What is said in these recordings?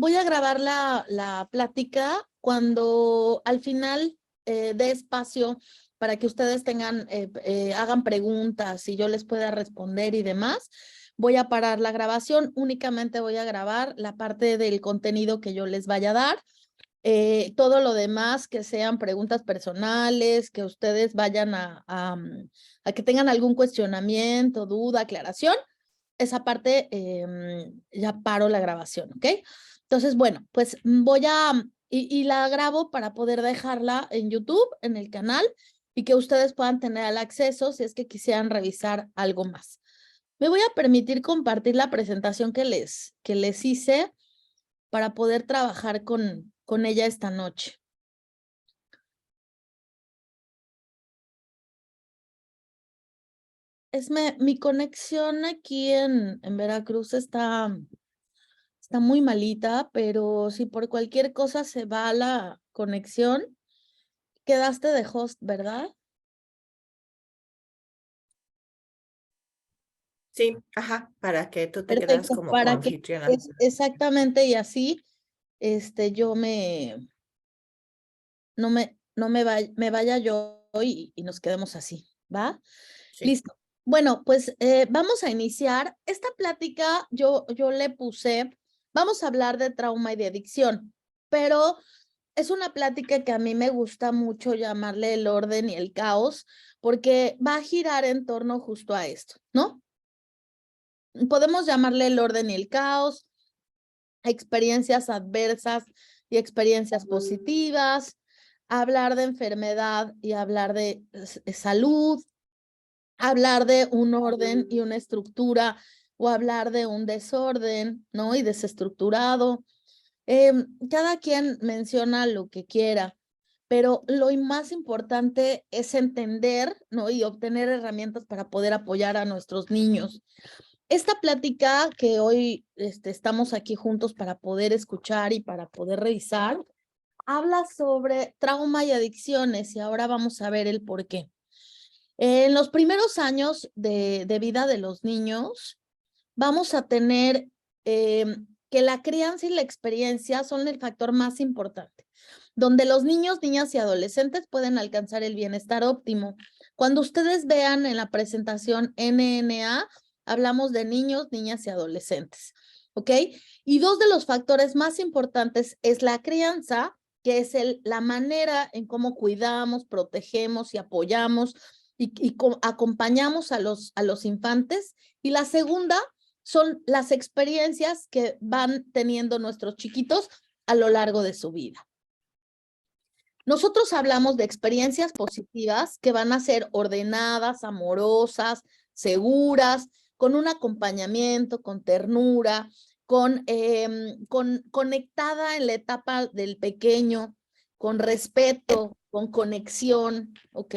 voy a grabar la plática cuando al final dé espacio para que ustedes tengan, hagan preguntas y yo les pueda responder y demás. Voy a parar la grabación, únicamente voy a grabar la parte del contenido que yo les vaya a dar. Todo lo demás que sean preguntas personales, que ustedes vayan a que tengan algún cuestionamiento, duda, aclaración, esa parte ya paro la grabación, ¿ok? Entonces, bueno, pues voy a, y la grabo para poder dejarla en YouTube, en el canal, y que ustedes puedan tener el acceso si es que quisieran revisar algo más. Me voy a permitir compartir la presentación que les hice para poder trabajar con ella esta noche. Mi conexión aquí en Veracruz está muy malita, pero si por cualquier cosa se va la conexión, quedaste de host, ¿verdad? Sí, ajá, para que tú te quedas Perfecto, como para que coanfitriona. exactamente y así, yo me vaya yo y nos quedemos así, ¿va? Sí. Listo. Bueno, pues vamos a iniciar. Esta plática yo le puse, vamos a hablar de trauma y de adicción, pero es una plática que a mí me gusta mucho llamarle el orden y el caos, porque va a girar en torno justo a esto, ¿no? Podemos llamarle el orden y el caos, experiencias adversas y experiencias positivas, hablar de enfermedad y hablar de salud, hablar de un orden y una estructura o hablar de un desorden, ¿no? Y desestructurado. Cada quien menciona lo que quiera, pero lo más importante es entender, ¿no? Y obtener herramientas para poder apoyar a nuestros niños. Esta plática que hoy estamos aquí juntos para poder escuchar y para poder revisar, habla sobre trauma y adicciones y ahora vamos a ver el por qué. En los primeros años de vida de los niños, vamos a tener que la crianza y la experiencia son el factor más importante, donde los niños, niñas y adolescentes pueden alcanzar el bienestar óptimo. Cuando ustedes vean en la presentación NNA, hablamos de niños, niñas y adolescentes, ¿ok? Y dos de los factores más importantes es la crianza, que es la manera en cómo cuidamos, protegemos y apoyamos y acompañamos a los infantes. Y la segunda son las experiencias que van teniendo nuestros chiquitos a lo largo de su vida. Nosotros hablamos de experiencias positivas que van a ser ordenadas, amorosas, seguras, con un acompañamiento, con ternura, conectada en la etapa del pequeño, con respeto, con conexión, ¿ok?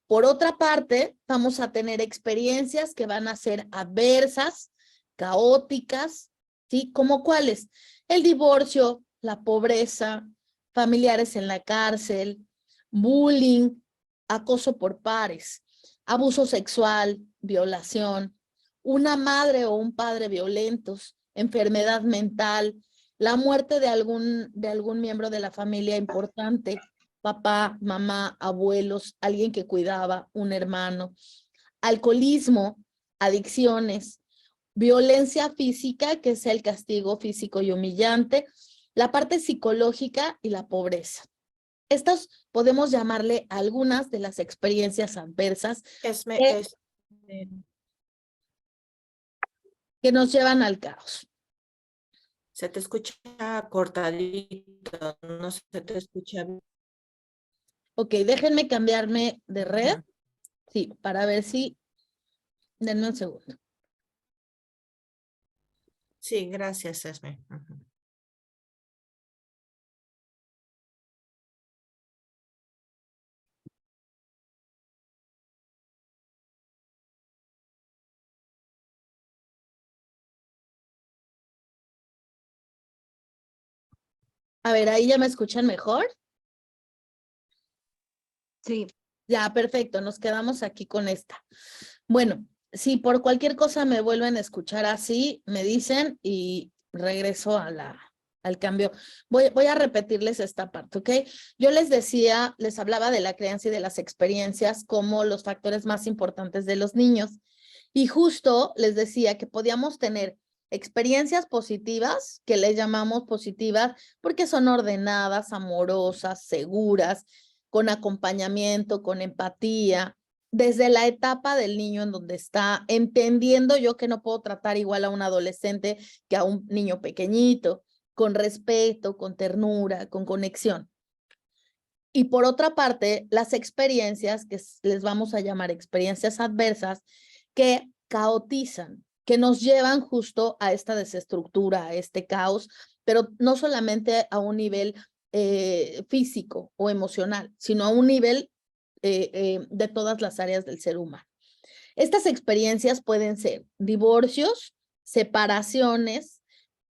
Por otra parte, vamos a tener experiencias que van a ser adversas, caóticas, ¿sí? ¿Cómo cuáles? El divorcio, la pobreza, familiares en la cárcel, bullying, acoso por pares, abuso sexual, violación, una madre o un padre violentos, enfermedad mental, la muerte de algún miembro de la familia importante, papá, mamá, abuelos, alguien que cuidaba, un hermano, alcoholismo, adicciones, violencia física, que es el castigo físico y humillante, la parte psicológica y la pobreza. Estas podemos llamarle algunas de las experiencias adversas que nos llevan al caos. Se te escucha cortadito, no se te escucha bien. Ok, déjenme cambiarme de red. Sí, para ver si... Denme un segundo. Sí, gracias, Esme. A ver, ahí ya me escuchan mejor. Sí. Ya, perfecto, nos quedamos aquí con esta. Bueno, Si por cualquier cosa me vuelven a escuchar así, me dicen y regreso al cambio. Voy a repetirles esta parte, ¿ok? Yo les decía, les hablaba de la crianza y de las experiencias como los factores más importantes de los niños. Y justo les decía que podíamos tener experiencias positivas, que les llamamos positivas, porque son ordenadas, amorosas, seguras, con acompañamiento, con empatía, desde la etapa del niño en donde está, entendiendo yo que no puedo tratar igual a un adolescente que a un niño pequeñito, con respeto, con ternura, con conexión. Y por otra parte, las experiencias, que les vamos a llamar experiencias adversas, que caotizan, que nos llevan justo a esta desestructura, a este caos, pero no solamente a un nivel físico o emocional, sino a un nivel de todas las áreas del ser humano. Estas experiencias pueden ser divorcios, separaciones,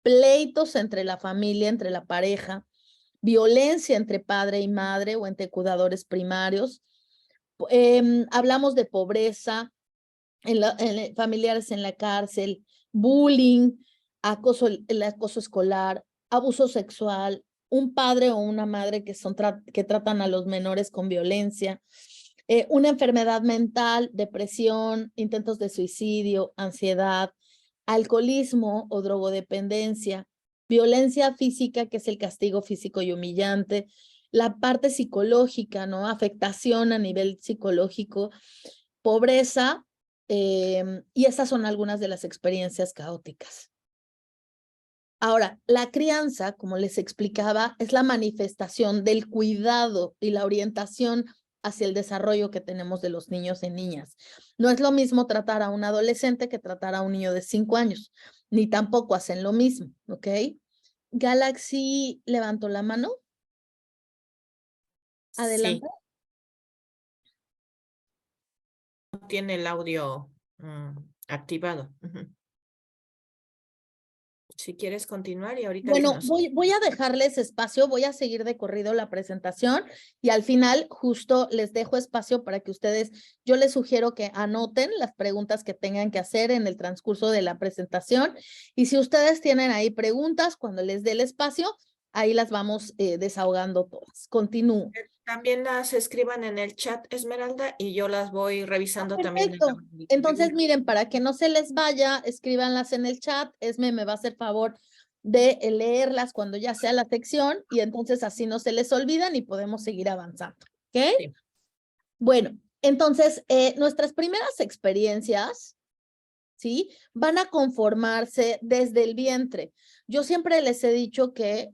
pleitos entre la familia, entre la pareja, violencia entre padre y madre o entre cuidadores primarios. Hablamos de pobreza, familiares en la cárcel, bullying, el acoso escolar, abuso sexual, un padre o una madre que tratan a los menores con violencia, una enfermedad mental, depresión, intentos de suicidio, ansiedad, alcoholismo o drogodependencia, violencia física, que es el castigo físico y humillante, la parte psicológica, ¿no? Afectación a nivel psicológico, pobreza, y esas son algunas de las experiencias caóticas. Ahora, la crianza, como les explicaba, es la manifestación del cuidado y la orientación hacia el desarrollo que tenemos de los niños y niñas. No es lo mismo tratar a un adolescente que tratar a un niño de 5 años, ni tampoco hacen lo mismo, ¿ok? Galaxy levantó la mano. Adelante. Sí, no tiene el audio activado. Si quieres continuar y ahorita que Bueno, nos... voy a dejarles espacio, voy a seguir de corrido la presentación y al final justo les dejo espacio para que ustedes, yo les sugiero que anoten las preguntas que tengan que hacer en el transcurso de la presentación y si ustedes tienen ahí preguntas, cuando les dé el espacio, ahí las vamos desahogando todas. Continúo. También las escriban en el chat, Esmeralda, y yo las voy revisando también en la Perfecto. mañanita. Entonces, miren, para que no se les vaya, escríbanlas en el chat. Esme me va a hacer favor de leerlas cuando ya sea la sección y entonces así no se les olvidan y podemos seguir avanzando. ¿Ok? Sí. Bueno, entonces, nuestras primeras experiencias, ¿sí? Van a conformarse desde el vientre. Yo siempre les he dicho que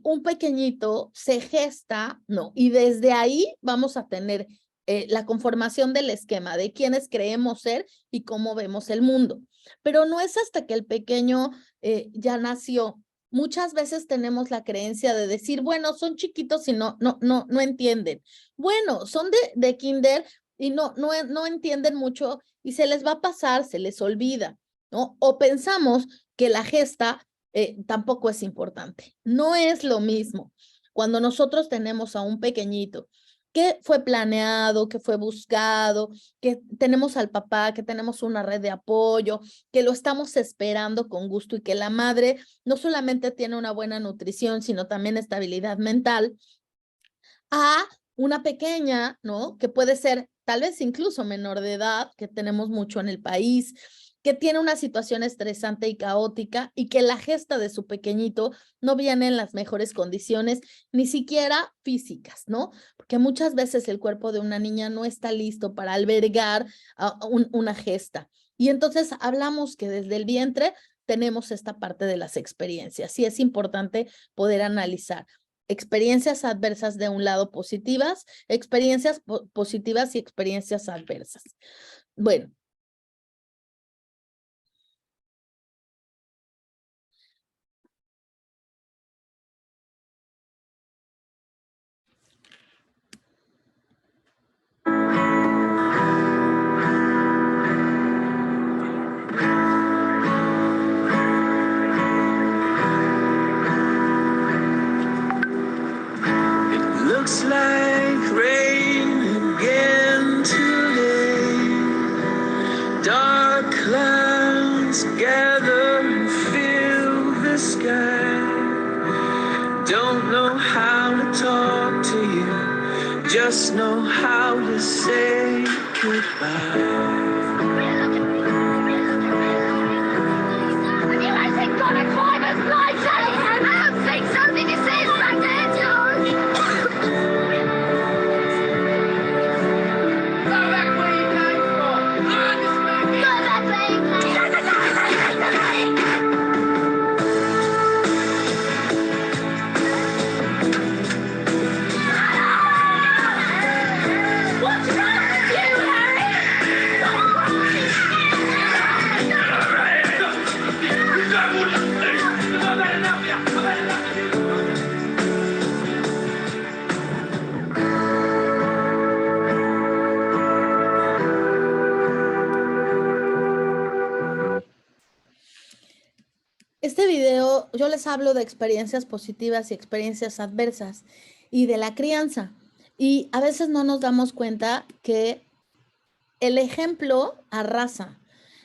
un pequeñito se gesta, ¿no? Y desde ahí vamos a tener la conformación del esquema de quiénes creemos ser y cómo vemos el mundo. Pero no es hasta que el pequeño ya nació. Muchas veces tenemos la creencia de decir, bueno, son chiquitos y no entienden. Bueno, son de kinder y no entienden mucho y se les va a pasar, se les olvida, ¿no? O pensamos que la gesta tampoco es importante. No es lo mismo cuando nosotros tenemos a un pequeñito que fue planeado, que fue buscado, que tenemos al papá, que tenemos una red de apoyo, que lo estamos esperando con gusto y que la madre no solamente tiene una buena nutrición, sino también estabilidad mental, a una pequeña, ¿no? Que puede ser tal vez incluso menor de edad, que tenemos mucho en el país, que tiene una situación estresante y caótica y que la gesta de su pequeñito no viene en las mejores condiciones, ni siquiera físicas, ¿no? Porque muchas veces el cuerpo de una niña no está listo para albergar una gesta. Y entonces hablamos que desde el vientre tenemos esta parte de las experiencias y es importante poder analizar experiencias adversas de un lado positivas, experiencias positivas y experiencias adversas. Bueno. Looks like rain again today. clouds gather and fill the sky. Don't know how to talk to you, just know how to say goodbye. Este video, yo les hablo de experiencias positivas y experiencias adversas y de la crianza. Y a veces no nos damos cuenta que el ejemplo arrasa.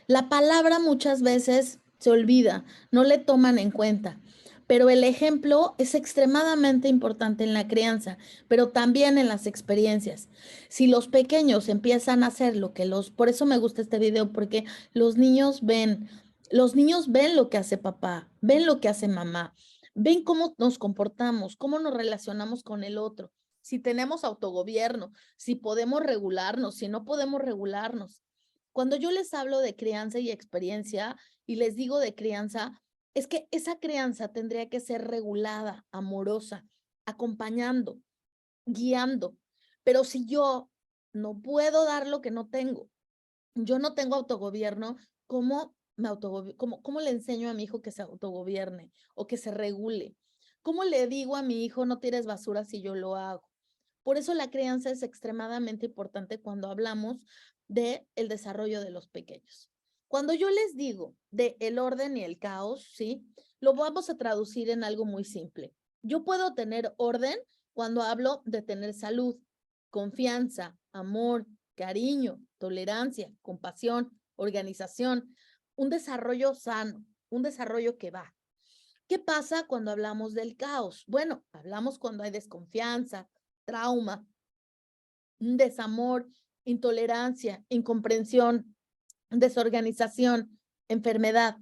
La palabra muchas veces se olvida, no le toman en cuenta. Pero el ejemplo es extremadamente importante en la crianza, pero también en las experiencias. Si los pequeños empiezan a hacer lo que por eso me gusta este video, porque los niños ven lo que hace papá, ven lo que hace mamá, ven cómo nos comportamos, cómo nos relacionamos con el otro, si tenemos autogobierno, si podemos regularnos, si no podemos regularnos. Cuando yo les hablo de crianza y experiencia y les digo de crianza, es que esa crianza tendría que ser regulada, amorosa, acompañando, guiando. Pero si yo no puedo dar lo que no tengo, yo no tengo autogobierno, ¿cómo le enseño a mi hijo que se autogobierne o que se regule? ¿Cómo le digo a mi hijo no tires basura si yo lo hago? Por eso la crianza es extremadamente importante cuando hablamos del desarrollo de los pequeños. Cuando yo les digo de el orden y el caos, ¿sí? Lo vamos a traducir en algo muy simple. Yo puedo tener orden cuando hablo de tener salud, confianza, amor, cariño, tolerancia, compasión, organización, un desarrollo sano, un desarrollo que va. ¿Qué pasa cuando hablamos del caos? Bueno, hablamos cuando hay desconfianza, trauma, un desamor, intolerancia, incomprensión, desorganización, enfermedad.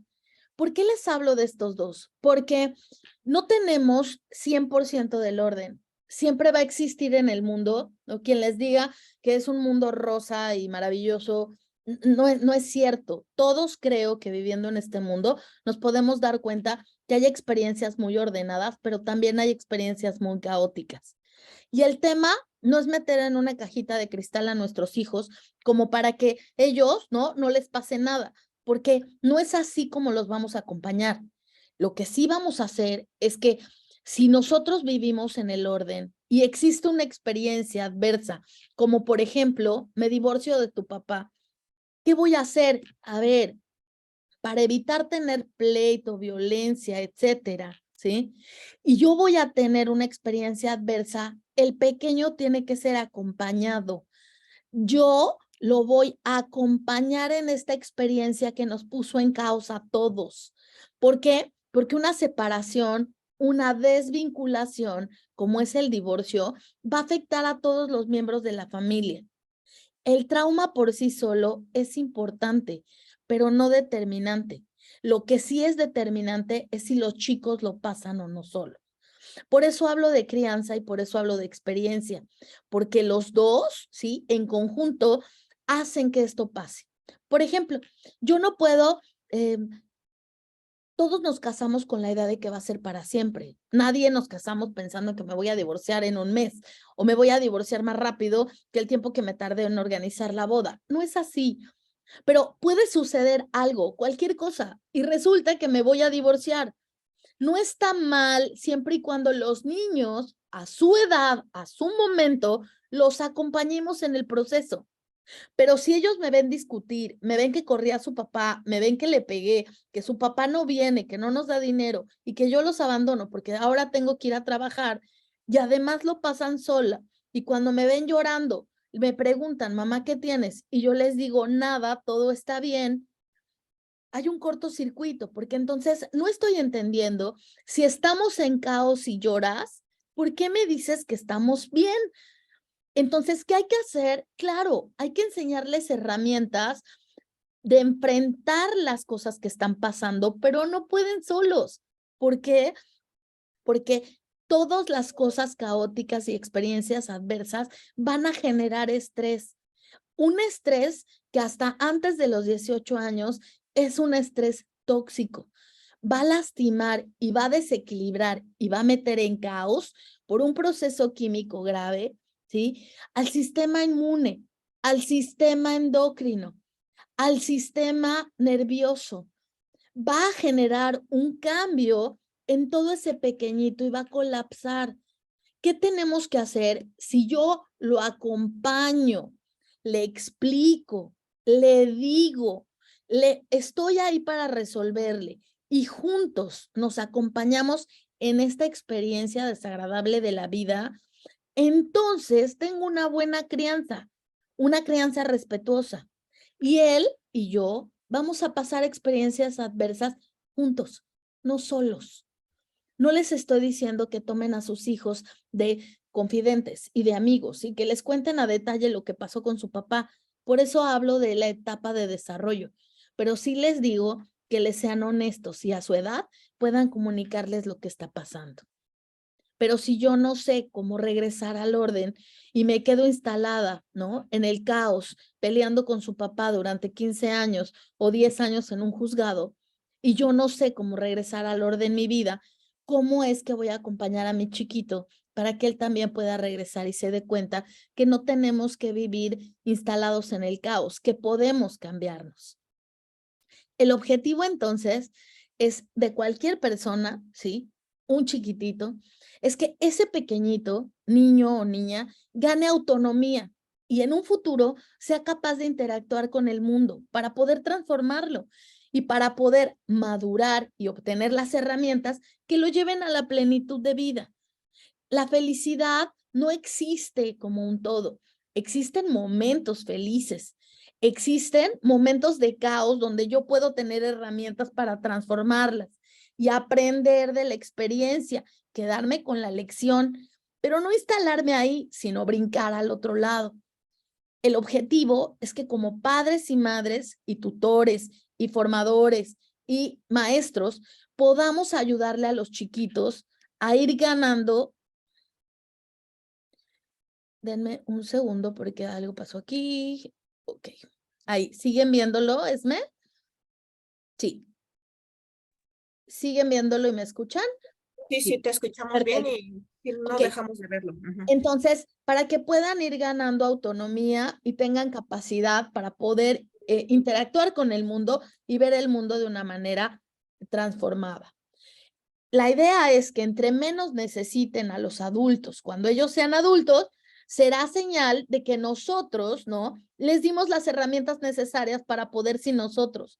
¿Por qué les hablo de estos dos? Porque no tenemos 100% del orden. Siempre va a existir en el mundo, ¿no? Quien les diga que es un mundo rosa y maravilloso, no es cierto. Todos creo que viviendo en este mundo nos podemos dar cuenta que hay experiencias muy ordenadas, pero también hay experiencias muy caóticas. Y el tema no es meter en una cajita de cristal a nuestros hijos como para que ellos no les pase nada, porque no es así como los vamos a acompañar. Lo que sí vamos a hacer es que si nosotros vivimos en el orden y existe una experiencia adversa, como por ejemplo, me divorcio de tu papá, ¿qué voy a hacer? A ver, para evitar tener pleito, violencia, etcétera, ¿sí? Y yo voy a tener una experiencia adversa, el pequeño tiene que ser acompañado. Yo lo voy a acompañar en esta experiencia que nos puso en causa a todos. ¿Por qué? Porque una separación, una desvinculación, como es el divorcio, va a afectar a todos los miembros de la familia. El trauma por sí solo es importante, pero no determinante. Lo que sí es determinante es si los chicos lo pasan o no solo. Por eso hablo de crianza y por eso hablo de experiencia, porque los dos, ¿sí? En conjunto hacen que esto pase. Por ejemplo, yo no puedo, todos nos casamos con la idea de que va a ser para siempre. Nadie nos casamos pensando que me voy a divorciar en un mes o me voy a divorciar más rápido que el tiempo que me tardé en organizar la boda. No es así, pero puede suceder algo, cualquier cosa, y resulta que me voy a divorciar. No está mal siempre y cuando los niños a su edad, a su momento, los acompañemos en el proceso. Pero si ellos me ven discutir, me ven que corrí a su papá, me ven que le pegué, que su papá no viene, que no nos da dinero y que yo los abandono porque ahora tengo que ir a trabajar y además lo pasan sola. Y cuando me ven llorando, me preguntan, mamá, ¿qué tienes? Y yo les digo, nada, todo está bien. hay un cortocircuito, porque entonces no estoy entendiendo si estamos en caos y lloras, ¿por qué me dices que estamos bien? Entonces, ¿qué hay que hacer? Claro, hay que enseñarles herramientas de enfrentar las cosas que están pasando, pero no pueden solos. ¿Por qué? Porque todas las cosas caóticas y experiencias adversas van a generar estrés. Un estrés que hasta antes de los 18 años es un estrés tóxico. Va a lastimar y va a desequilibrar y va a meter en caos por un proceso químico grave, ¿sí? Al sistema inmune, al sistema endocrino, al sistema nervioso. Va a generar un cambio en todo ese pequeñito y va a colapsar. ¿Qué tenemos que hacer si yo lo acompaño, le explico, le digo, estoy ahí para resolverle y juntos nos acompañamos en esta experiencia desagradable de la vida? Entonces tengo una crianza respetuosa, y él y yo vamos a pasar experiencias adversas juntos, no solos. No les estoy diciendo que tomen a sus hijos de confidentes y de amigos y que les cuenten a detalle lo que pasó con su papá. Por eso hablo de la etapa de desarrollo, pero sí les digo que les sean honestos y a su edad puedan comunicarles lo que está pasando. Pero si yo no sé cómo regresar al orden y me quedo instalada, ¿no? En el caos, peleando con su papá durante 15 años o 10 años en un juzgado, y yo no sé cómo regresar al orden en mi vida, ¿cómo es que voy a acompañar a mi chiquito para que él también pueda regresar y se dé cuenta que no tenemos que vivir instalados en el caos, que podemos cambiarnos? El objetivo entonces es de cualquier persona, ¿sí? Un chiquitito, es que ese pequeñito, niño o niña, gane autonomía y en un futuro sea capaz de interactuar con el mundo para poder transformarlo y para poder madurar y obtener las herramientas que lo lleven a la plenitud de vida. La felicidad no existe como un todo. Existen momentos felices, existen momentos de caos donde yo puedo tener herramientas para transformarlas y aprender de la experiencia, quedarme con la lección, pero no instalarme ahí, sino brincar al otro lado. El objetivo es que como padres y madres y tutores y formadores y maestros podamos ayudarle a los chiquitos a ir ganando. Denme un segundo porque algo pasó aquí. Ok. Ahí, ¿siguen viéndolo, Esme? Sí. ¿Siguen viéndolo y me escuchan? Sí, Sí. sí, te escuchamos bien Perfecto. y no Ok. dejamos de verlo. Ujú. Entonces, para que puedan ir ganando autonomía y tengan capacidad para poder interactuar con el mundo y ver el mundo de una manera transformada. La idea es que entre menos necesiten a los adultos cuando ellos sean adultos, será señal de que nosotros, ¿no? Les dimos las herramientas necesarias para poder sin nosotros.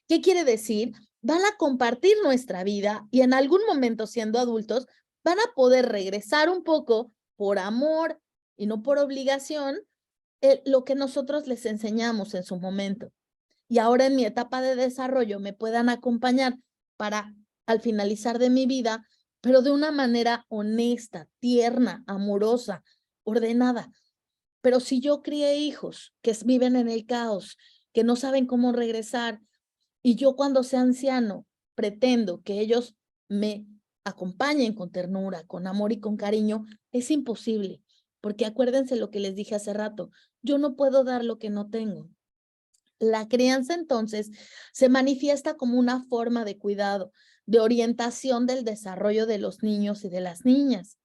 ¿Qué quiere decir? Van a compartir nuestra vida y en algún momento siendo adultos van a poder regresar un poco por amor y no por obligación lo que nosotros les enseñamos en su momento. Y ahora en mi etapa de desarrollo me puedan acompañar para al finalizar de mi vida, pero de una manera honesta, tierna, amorosa, ordenada. Pero si yo crié hijos que viven en el caos, que no saben cómo regresar, y yo cuando sea anciano pretendo que ellos me acompañen con ternura, con amor y con cariño, es imposible, porque acuérdense lo que les dije hace rato, yo no puedo dar lo que no tengo. La crianza entonces se manifiesta como una forma de cuidado, de orientación del desarrollo de los niños y de las niñas.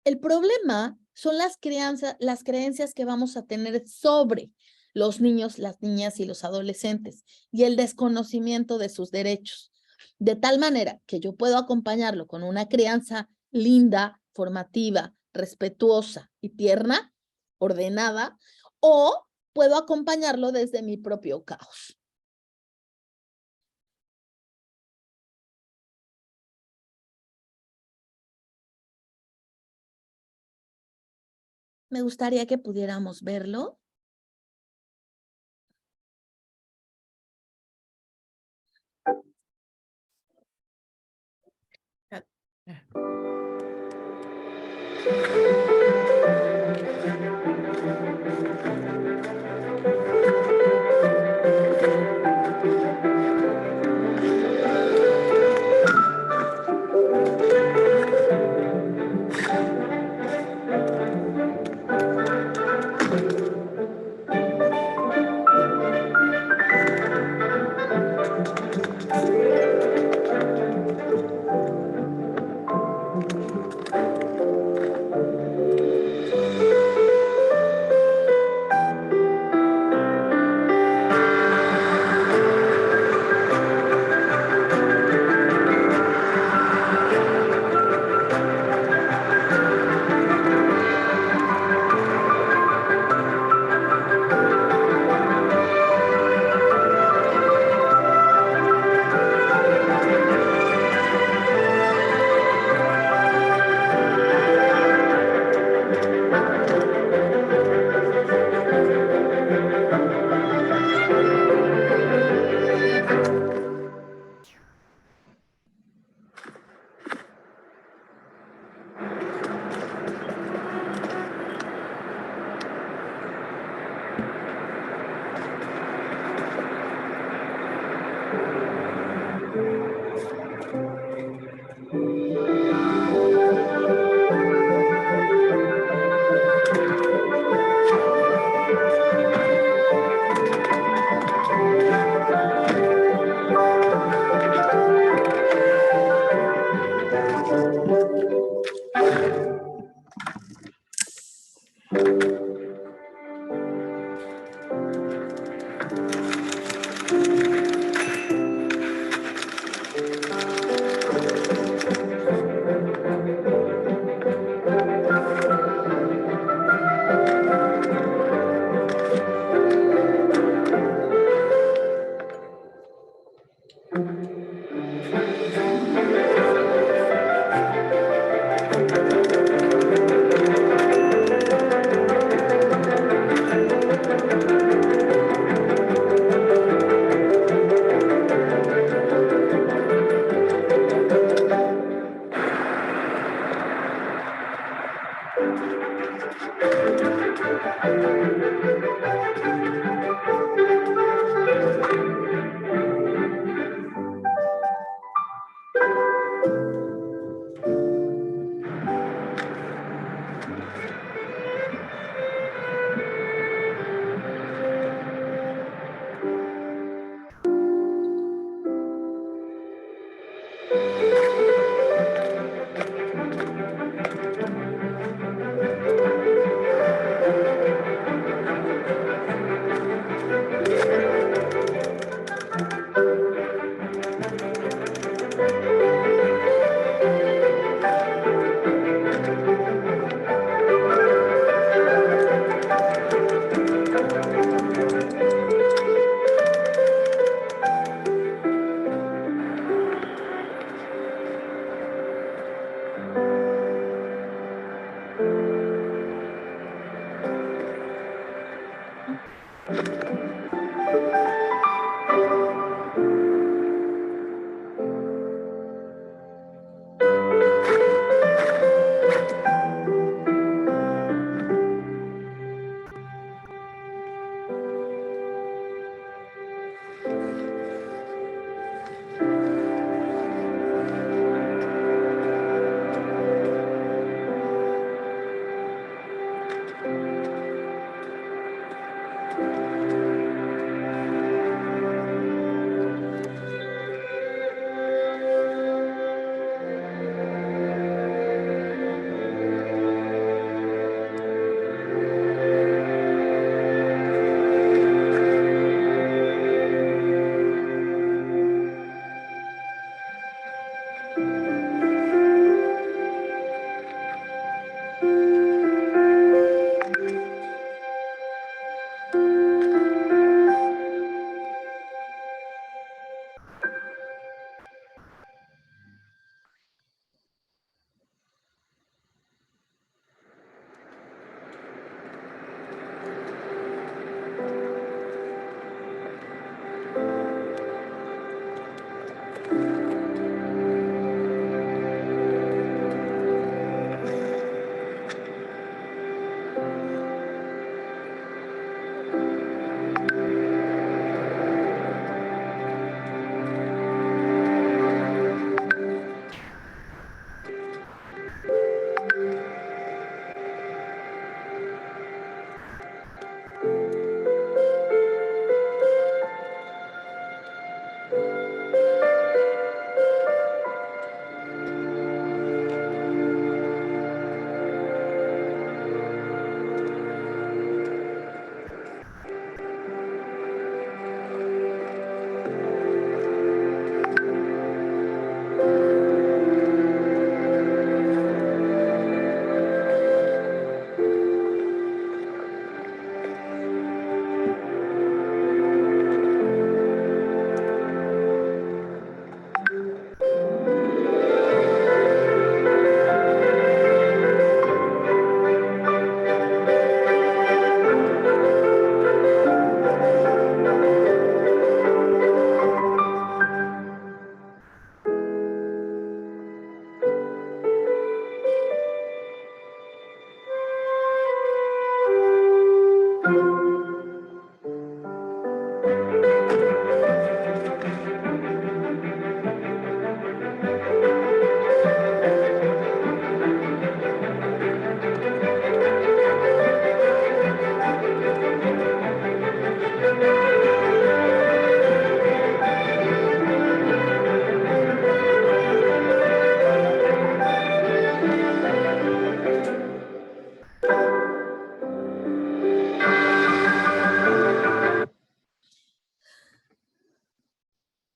El problema son las creencias que vamos a tener sobre los niños, las niñas y los adolescentes y el desconocimiento de sus derechos. De tal manera que yo puedo acompañarlo con una crianza linda, formativa, respetuosa y tierna, ordenada, o puedo acompañarlo desde mi propio caos. Me gustaría que pudiéramos verlo.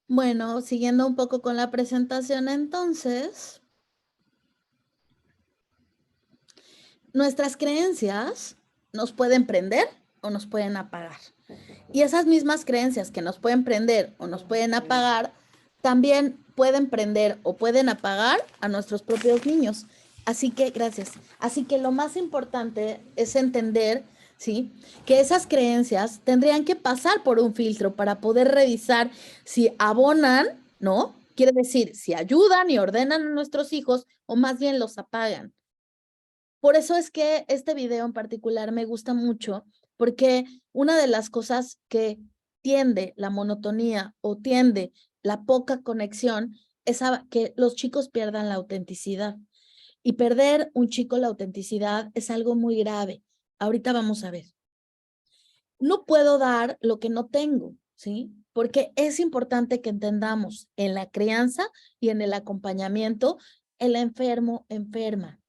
Bueno, siguiendo un poco con la presentación entonces, nuestras creencias nos pueden prender o nos pueden apagar. Y esas mismas creencias que nos pueden prender o nos pueden apagar, también pueden prender o pueden apagar a nuestros propios niños. Así que, gracias. Así que lo más importante es entender, ¿sí?, que esas creencias tendrían que pasar por un filtro para poder revisar si abonan, ¿no? Quiere decir, si ayudan y ordenan a nuestros hijos o más bien los apagan. Por eso es que este video en particular me gusta mucho, porque una de las cosas que tiende la monotonía o tiende la poca conexión es a que los chicos pierdan la autenticidad. Y perder un chico la autenticidad es algo muy grave. Ahorita vamos a ver. No puedo dar lo que no tengo, ¿sí? Porque es importante que entendamos en la crianza y en el acompañamiento, el enfermo enferma.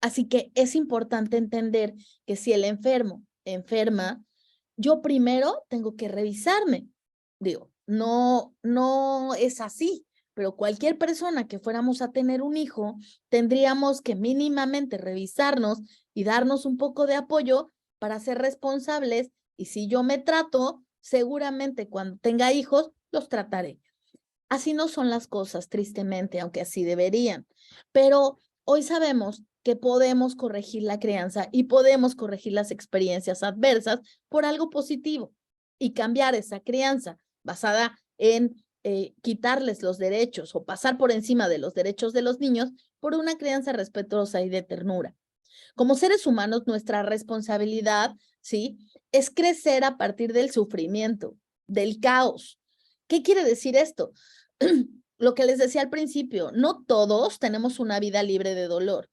Así que es importante entender que si el enfermo enferma, yo primero tengo que revisarme. Digo, no es así, pero cualquier persona que fuéramos a tener un hijo, tendríamos que mínimamente revisarnos y darnos un poco de apoyo para ser responsables. Y si yo me trato, seguramente cuando tenga hijos, los trataré. Así no son las cosas, tristemente, aunque así deberían. Pero hoy sabemos que podemos corregir la crianza y podemos corregir las experiencias adversas por algo positivo y cambiar esa crianza basada en quitarles los derechos o pasar por encima de los derechos de los niños por una crianza respetuosa y de ternura. Como seres humanos, nuestra responsabilidad, ¿sí?, es crecer a partir del sufrimiento, del caos. ¿Qué quiere decir esto? Lo que les decía al principio, no todos tenemos una vida libre de dolor.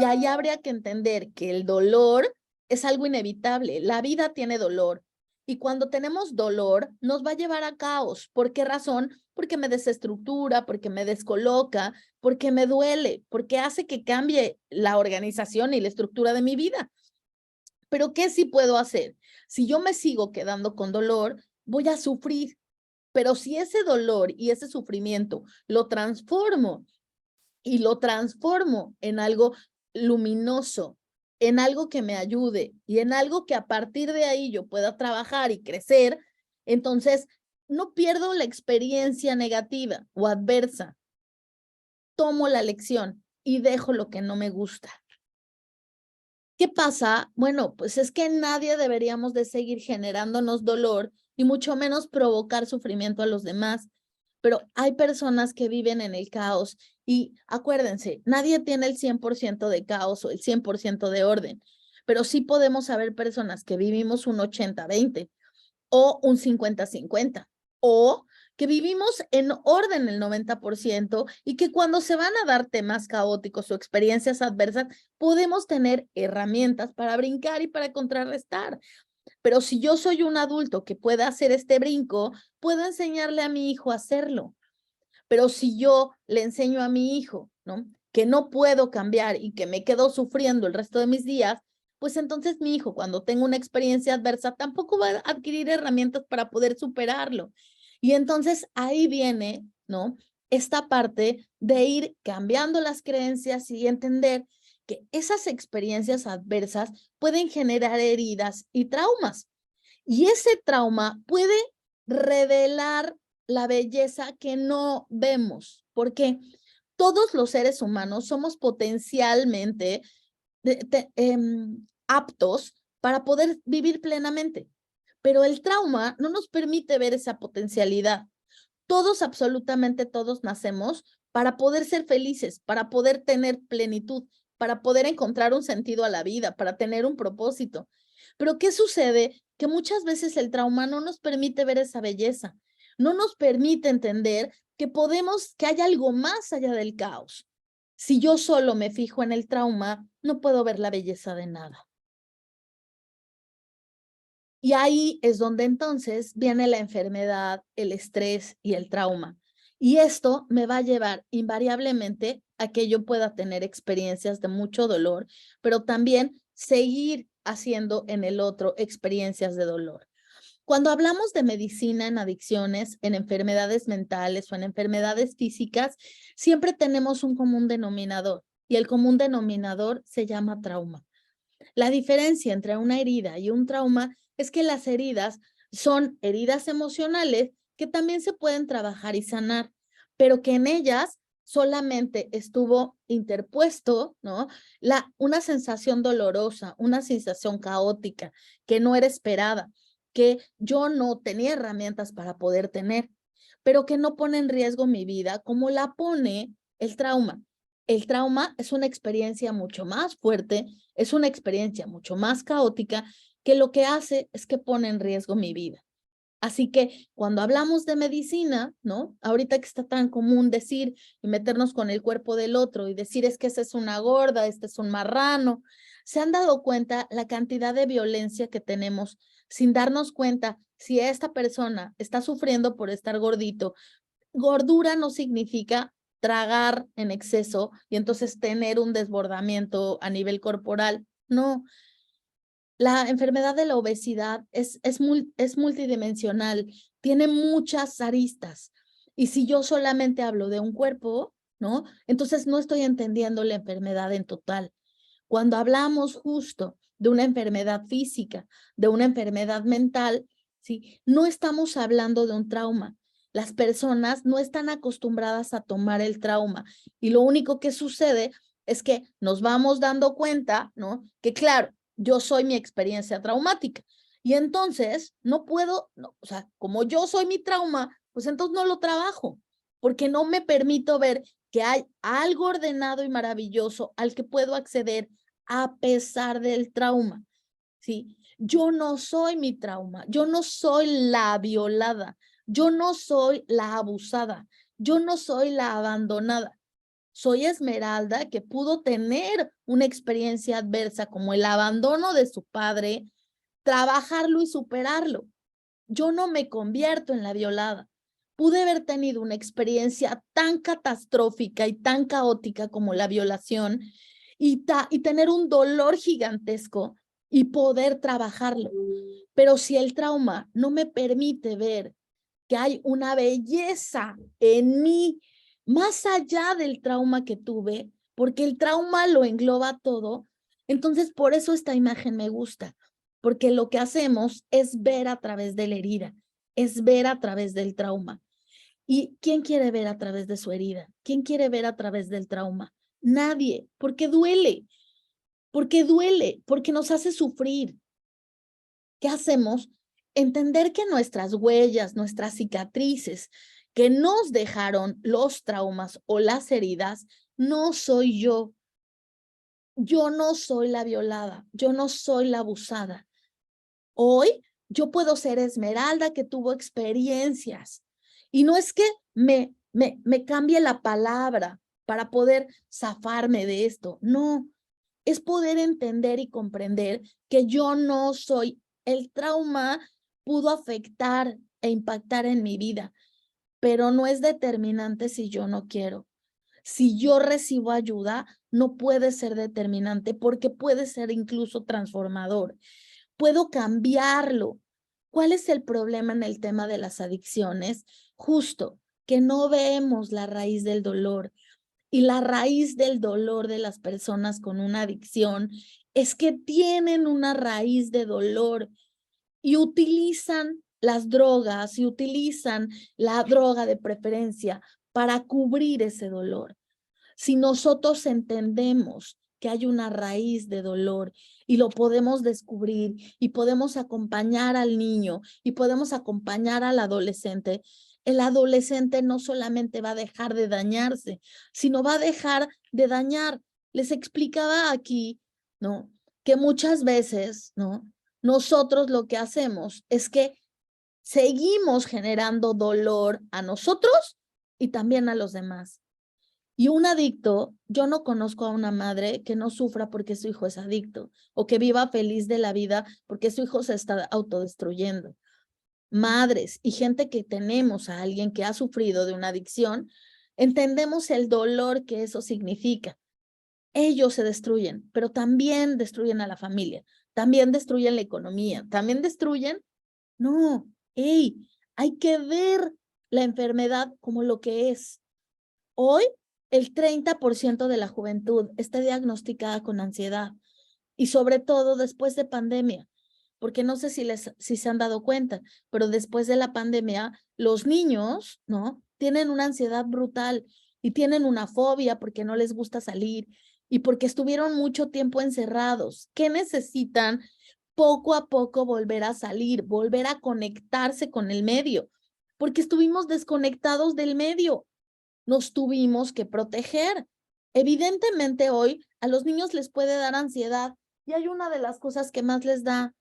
Y ahí habría que entender que el dolor es algo inevitable. La vida tiene dolor. Y cuando tenemos dolor, nos va a llevar a caos. ¿Por qué razón? Porque me desestructura, porque me descoloca, porque me duele, porque hace que cambie la organización y la estructura de mi vida. Pero ¿qué sí puedo hacer? Si yo me sigo quedando con dolor, voy a sufrir. Pero si ese dolor y ese sufrimiento lo transformo en algo luminoso, en algo que me ayude y en algo que a partir de ahí yo pueda trabajar y crecer, entonces no pierdo la experiencia negativa o adversa. Tomo la lección y dejo lo que no me gusta. ¿Qué pasa? Bueno, pues es que nadie deberíamos de seguir generándonos dolor y mucho menos provocar sufrimiento a los demás. Pero hay personas que viven en el caos y acuérdense, nadie tiene el 100% de caos o el 100% de orden, pero sí podemos haber personas que vivimos un 80-20 o un 50-50 o que vivimos en orden el 90% y que cuando se van a dar temas caóticos o experiencias adversas, podemos tener herramientas para brincar y para contrarrestar. Pero si yo soy un adulto que pueda hacer este brinco, puedo enseñarle a mi hijo a hacerlo. Pero si yo le enseño a mi hijo, ¿no?, que no puedo cambiar y que me quedo sufriendo el resto de mis días, pues entonces mi hijo, cuando tenga una experiencia adversa, tampoco va a adquirir herramientas para poder superarlo. Y entonces ahí viene, ¿no?, esta parte de ir cambiando las creencias y entender que esas experiencias adversas pueden generar heridas y traumas. Y ese trauma puede revelar la belleza que no vemos, porque todos los seres humanos somos potencialmente aptos para poder vivir plenamente, pero el trauma no nos permite ver esa potencialidad. Todos, absolutamente todos, nacemos para poder ser felices, para poder tener plenitud, para poder encontrar un sentido a la vida, para tener un propósito. Pero ¿qué sucede? Que muchas veces el trauma no nos permite ver esa belleza, no nos permite entender que que hay algo más allá del caos. Si yo solo me fijo en el trauma, no puedo ver la belleza de nada. Y ahí es donde entonces viene la enfermedad, el estrés y el trauma. Y esto me va a llevar invariablemente a que yo pueda tener experiencias de mucho dolor, pero también seguir haciendo en el otro experiencias de dolor. Cuando hablamos de medicina en adicciones, en enfermedades mentales o en enfermedades físicas, siempre tenemos un común denominador y el común denominador se llama trauma. La diferencia entre una herida y un trauma es que las heridas son heridas emocionales que también se pueden trabajar y sanar, pero que en ellas solamente estuvo interpuesto, ¿no? Una sensación dolorosa, una sensación caótica que no era esperada, que yo no tenía herramientas para poder tener, pero que no pone en riesgo mi vida como la pone el trauma. El trauma es una experiencia mucho más fuerte, es una experiencia mucho más caótica que lo que hace es que pone en riesgo mi vida. Así que cuando hablamos de medicina, ¿no? Ahorita que está tan común decir y meternos con el cuerpo del otro y decir es que esa es una gorda, este es un marrano, ¿se han dado cuenta la cantidad de violencia que tenemos sin darnos cuenta si esta persona está sufriendo por estar gordito? Gordura no significa tragar en exceso y entonces tener un desbordamiento a nivel corporal. No, la enfermedad de la obesidad es multidimensional, tiene muchas aristas. Y si yo solamente hablo de un cuerpo, ¿no? Entonces no estoy entendiendo la enfermedad en total. Cuando hablamos justo de una enfermedad física, de una enfermedad mental, ¿sí? No estamos hablando de un trauma. Las personas no están acostumbradas a tomar el trauma y lo único que sucede es que nos vamos dando cuenta, ¿no? Que claro, yo soy mi experiencia traumática y entonces no puedo, no, o sea, como yo soy mi trauma, pues entonces no lo trabajo porque no me permito ver que hay algo ordenado y maravilloso al que puedo acceder a pesar del trauma, ¿sí? Yo no soy mi trauma, yo no soy la violada, yo no soy la abusada, yo no soy la abandonada. Soy Esmeralda que pudo tener una experiencia adversa como el abandono de su padre, trabajarlo y superarlo. Yo no me convierto en la violada. Pude haber tenido una experiencia tan catastrófica y tan caótica como la violación y tener un dolor gigantesco y poder trabajarlo. Pero si el trauma no me permite ver que hay una belleza en mí más allá del trauma que tuve, porque el trauma lo engloba todo, entonces por eso esta imagen me gusta, porque lo que hacemos es ver a través de la herida, es ver a través del trauma. ¿Y quién quiere ver a través de su herida? ¿Quién quiere ver a través del trauma? Nadie, porque duele, porque nos hace sufrir. ¿Qué hacemos? Entender que nuestras huellas, nuestras cicatrices que nos dejaron los traumas o las heridas, no soy yo. Yo no soy la violada, yo no soy la abusada. Hoy yo puedo ser Esmeralda que tuvo experiencias. Y no es que me cambie la palabra para poder zafarme de esto. No, es poder entender y comprender que yo no soy. El trauma pudo afectar e impactar en mi vida, pero no es determinante si yo no quiero. Si yo recibo ayuda, no puede ser determinante porque puede ser incluso transformador. Puedo cambiarlo. ¿Cuál es el problema en el tema de las adicciones? Justo que no vemos la raíz del dolor. Y la raíz del dolor de las personas con una adicción es que tienen una raíz de dolor y utilizan las drogas y utilizan la droga de preferencia para cubrir ese dolor. Si nosotros entendemos que hay una raíz de dolor y lo podemos descubrir y podemos acompañar al niño y podemos acompañar al adolescente, el adolescente no solamente va a dejar de dañarse, sino va a dejar de dañar. Les explicaba aquí, ¿no? Que muchas veces, ¿no? Nosotros lo que hacemos es que seguimos generando dolor a nosotros y también a los demás. Y un adicto, yo no conozco a una madre que no sufra porque su hijo es adicto o que viva feliz de la vida porque su hijo se está autodestruyendo. Madres y gente que tenemos a alguien que ha sufrido de una adicción, entendemos el dolor que eso significa. Ellos se destruyen, pero también destruyen a la familia, también destruyen la economía, también destruyen No, hey, hay que ver la enfermedad como lo que es. Hoy, el 30% de la juventud está diagnosticada con ansiedad y sobre todo después de pandemia, porque no sé si se han dado cuenta, pero después de la pandemia, los niños, ¿no? Tienen una ansiedad brutal y tienen una fobia porque no les gusta salir y porque estuvieron mucho tiempo encerrados. ¿Qué necesitan? Poco a poco volver a salir, volver a conectarse con el medio, porque estuvimos desconectados del medio. Nos tuvimos que proteger. Evidentemente hoy a los niños les puede dar ansiedad y hay una de las cosas que más les da.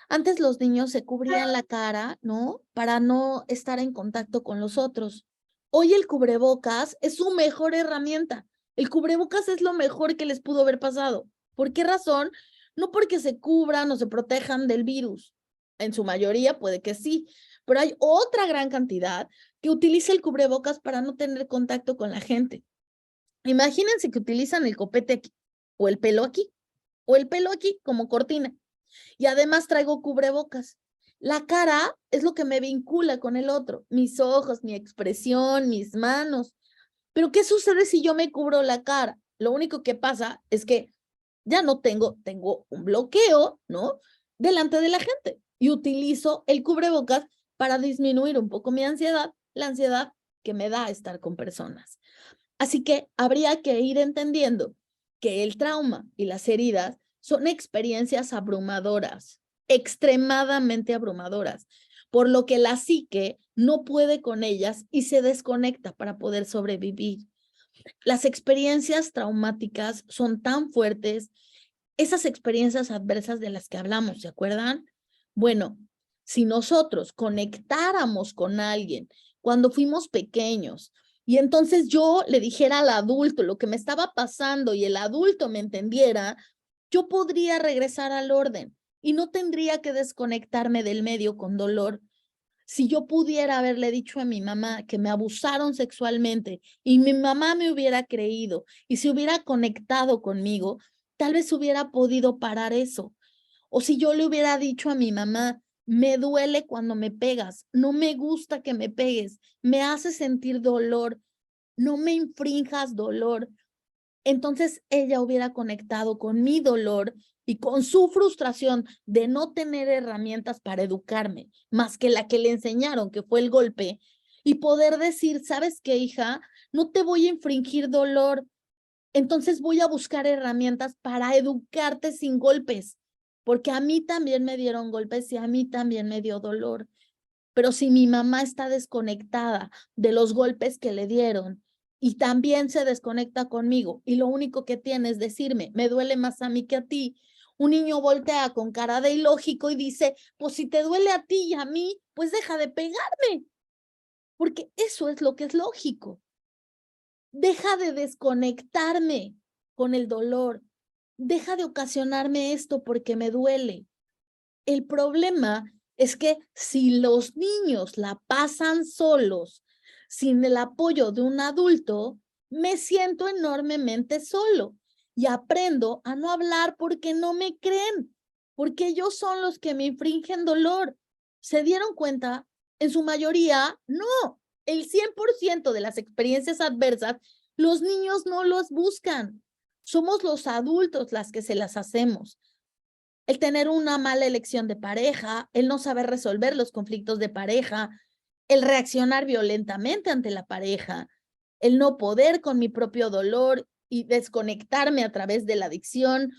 Antes los niños se cubrían la cara, ¿no? Para no estar en contacto con los otros. Hoy el cubrebocas es su mejor herramienta. El cubrebocas es lo mejor que les pudo haber pasado. ¿Por qué razón? No porque se cubran o se protejan del virus. En su mayoría puede que sí, pero hay otra gran cantidad que utiliza el cubrebocas para no tener contacto con la gente. Imagínense que utilizan el copete aquí, o el pelo aquí, o el pelo aquí como cortina. Y además traigo cubrebocas. La cara es lo que me vincula con el otro, mis ojos, mi expresión, mis manos. Pero ¿qué sucede si yo me cubro la cara? Lo único que pasa es que ya no tengo un bloqueo, ¿no? Delante de la gente y utilizo el cubrebocas para disminuir un poco mi ansiedad, la ansiedad que me da estar con personas. Así que habría que ir entendiendo que el trauma y las heridas son experiencias abrumadoras, extremadamente abrumadoras, por lo que la psique no puede con ellas y se desconecta para poder sobrevivir. Las experiencias traumáticas son tan fuertes, esas experiencias adversas de las que hablamos, ¿se acuerdan? Bueno, si nosotros conectáramos con alguien cuando fuimos pequeños y entonces yo le dijera al adulto lo que me estaba pasando y el adulto me entendiera, yo podría regresar al orden y no tendría que desconectarme del medio con dolor. Si yo pudiera haberle dicho a mi mamá que me abusaron sexualmente y mi mamá me hubiera creído y se hubiera conectado conmigo, tal vez hubiera podido parar eso. O si yo le hubiera dicho a mi mamá, me duele cuando me pegas, no me gusta que me pegues, me hace sentir dolor, no me infrinjas dolor. Entonces ella hubiera conectado con mi dolor y con su frustración de no tener herramientas para educarme, más que la que le enseñaron, que fue el golpe, y poder decir, ¿sabes qué, hija? No te voy a infringir dolor, entonces voy a buscar herramientas para educarte sin golpes, porque a mí también me dieron golpes y a mí también me dio dolor. Pero si mi mamá está desconectada de los golpes que le dieron y también se desconecta conmigo y lo único que tiene es decirme, me duele más a mí que a ti, un niño voltea con cara de ilógico y dice, pues si te duele a ti y a mí, pues deja de pegarme, porque eso es lo que es lógico. Deja de desconectarme con el dolor, deja de ocasionarme esto porque me duele. El problema es que si los niños la pasan solos, sin el apoyo de un adulto, me siento enormemente solo y aprendo a no hablar porque no me creen, porque ellos son los que me infringen dolor. ¿Se dieron cuenta? En su mayoría, no. El 100% de las experiencias adversas, los niños no los buscan. Somos los adultos las que se las hacemos. El tener una mala elección de pareja, el no saber resolver los conflictos de pareja, el reaccionar violentamente ante la pareja, el no poder con mi propio dolor y desconectarme a través de la adicción,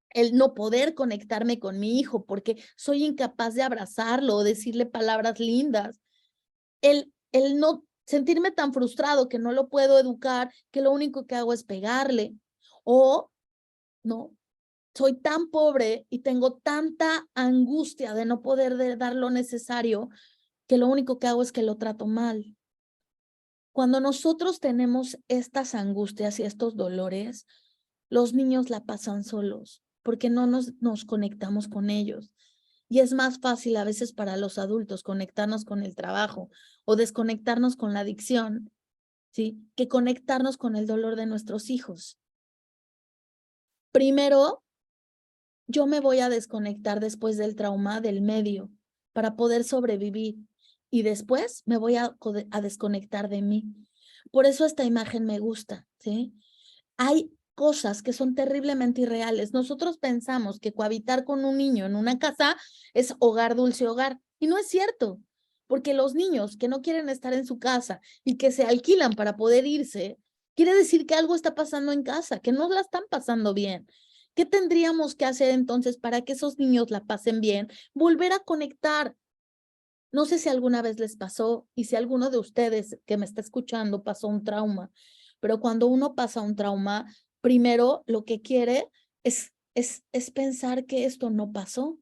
el no poder conectarme con mi hijo porque soy incapaz de abrazarlo o decirle palabras lindas, el no sentirme tan frustrado que no lo puedo educar, que lo único que hago es pegarle, o no, soy tan pobre y tengo tanta angustia de no poder dar lo necesario que lo único que hago es que lo trato mal. Cuando nosotros tenemos estas angustias y estos dolores, los niños la pasan solos porque no nos conectamos con ellos. Y es más fácil a veces para los adultos conectarnos con el trabajo o desconectarnos con la adicción, ¿sí? Que conectarnos con el dolor de nuestros hijos. Primero, yo me voy a desconectar después del trauma del medio para poder sobrevivir y después me voy a desconectar de mí. Por eso esta imagen me gusta, ¿sí? Hay cosas que son terriblemente irreales. Nosotros pensamos que cohabitar con un niño en una casa es hogar, dulce hogar, y no es cierto, porque los niños que no quieren estar en su casa y que se alquilan para poder irse, quiere decir que algo está pasando en casa, que no la están pasando bien. ¿Qué tendríamos que hacer entonces para que esos niños la pasen bien? Volver a conectar. No sé si alguna vez les pasó y si alguno de ustedes que me está escuchando pasó un trauma, pero cuando uno pasa un trauma, primero lo que quiere es pensar que esto no pasó.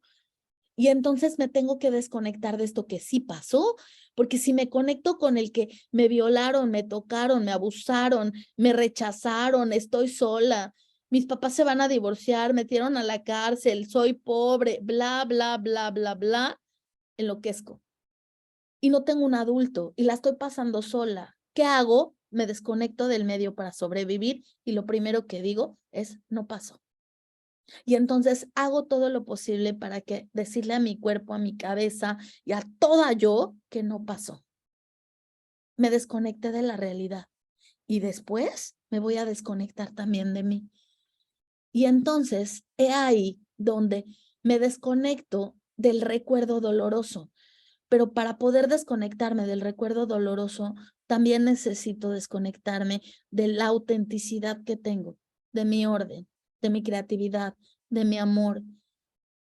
Y entonces me tengo que desconectar de esto que sí pasó, porque si me conecto con el que me violaron, me tocaron, me abusaron, me rechazaron, estoy sola, mis papás se van a divorciar, metieron a la cárcel, soy pobre, bla, bla, bla, bla, bla, enloquezco. Y no tengo un adulto y la estoy pasando sola. ¿Qué hago? Me desconecto del medio para sobrevivir y lo primero que digo es no pasó. Y entonces hago todo lo posible para que decirle a mi cuerpo, a mi cabeza y a toda yo que no pasó. Me desconecté de la realidad y después me voy a desconectar también de mí. Y entonces he ahí donde me desconecto del recuerdo doloroso. Pero para poder desconectarme del recuerdo doloroso, también necesito desconectarme de la autenticidad que tengo, de mi orden, de mi creatividad, de mi amor,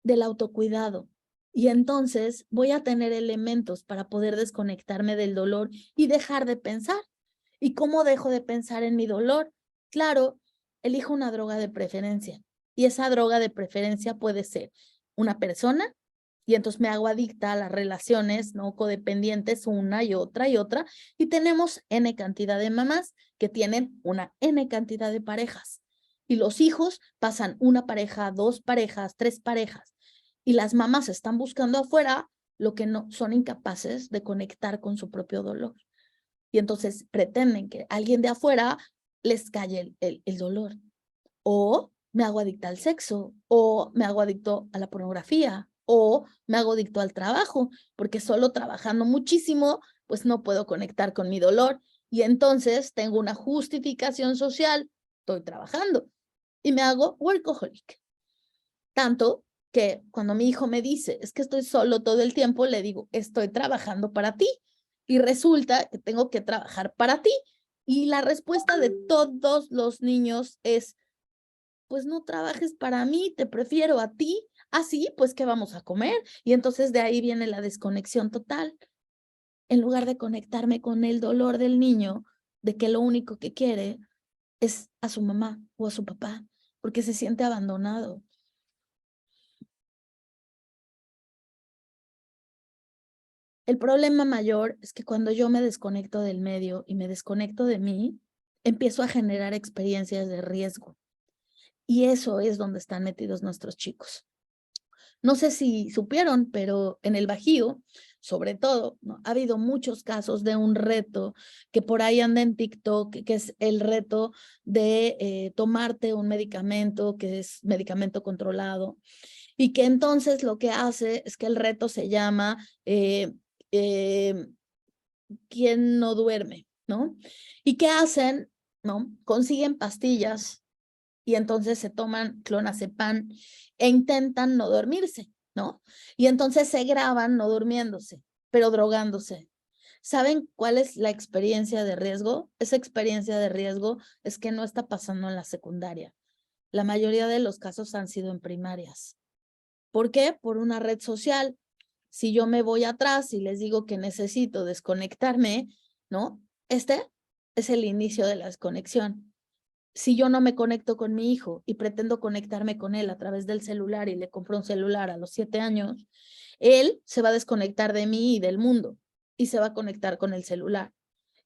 del autocuidado. Y entonces voy a tener elementos para poder desconectarme del dolor y dejar de pensar. ¿Y cómo dejo de pensar en mi dolor? Claro, elijo una droga de preferencia. Y esa droga de preferencia puede ser una persona, y entonces me hago adicta a las relaciones no codependientes, una y otra, y tenemos N cantidad de mamás que tienen una N cantidad de parejas. Y los hijos pasan una pareja, dos parejas, tres parejas, y las mamás están buscando afuera lo que no son incapaces de conectar con su propio dolor. Y entonces pretenden que alguien de afuera les calle el dolor. O me hago adicta al sexo, o me hago adicto a la pornografía, o me hago adicto al trabajo, porque solo trabajando muchísimo, pues no puedo conectar con mi dolor. Y entonces tengo una justificación social, estoy trabajando, y me hago workaholic. Tanto que cuando mi hijo me dice, es que estoy solo todo el tiempo, le digo, estoy trabajando para ti. Y resulta que tengo que trabajar para ti. Y la respuesta de todos los niños es, pues no trabajes para mí, te prefiero a ti. Así, pues, ¿qué vamos a comer? Y entonces de ahí viene la desconexión total. En lugar de conectarme con el dolor del niño, de que lo único que quiere es a su mamá o a su papá, porque se siente abandonado. El problema mayor es que cuando yo me desconecto del medio y me desconecto de mí, empiezo a generar experiencias de riesgo. Y eso es donde están metidos nuestros chicos. No sé si supieron, pero en el Bajío, sobre todo, ¿no? Ha habido muchos casos de un reto que por ahí anda en TikTok, que es el reto de tomarte un medicamento que es medicamento controlado y que entonces lo que hace es que el reto se llama ¿quién no duerme? ¿No? ¿Y qué hacen? ¿No? Consiguen pastillas y entonces se toman clonazepam e intentan no dormirse, ¿no? Y entonces se graban no durmiéndose, pero drogándose. ¿Saben cuál es la experiencia de riesgo? Esa experiencia de riesgo es que no está pasando en la secundaria. La mayoría de los casos han sido en primarias. ¿Por qué? Por una red social. Si yo me voy atrás y les digo que necesito desconectarme, ¿no? Este es el inicio de la desconexión. Si yo no me conecto con mi hijo y pretendo conectarme con él a través del celular y le compro un celular a los 7 años, él se va a desconectar de mí y del mundo y se va a conectar con el celular.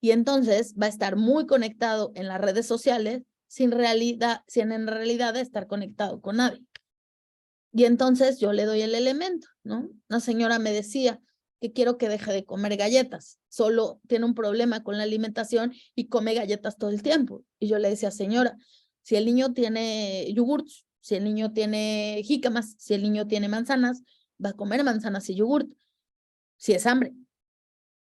Y entonces va a estar muy conectado en las redes sociales sin en realidad estar conectado con nadie. Y entonces yo le doy el elemento, ¿no? Una señora me decía que quiero que deje de comer galletas, solo tiene un problema con la alimentación y come galletas todo el tiempo. Y yo le decía, señora, si el niño tiene yogurts, Si el niño tiene jícamas, si el niño tiene manzanas, va a comer manzanas y yogurt, si es hambre.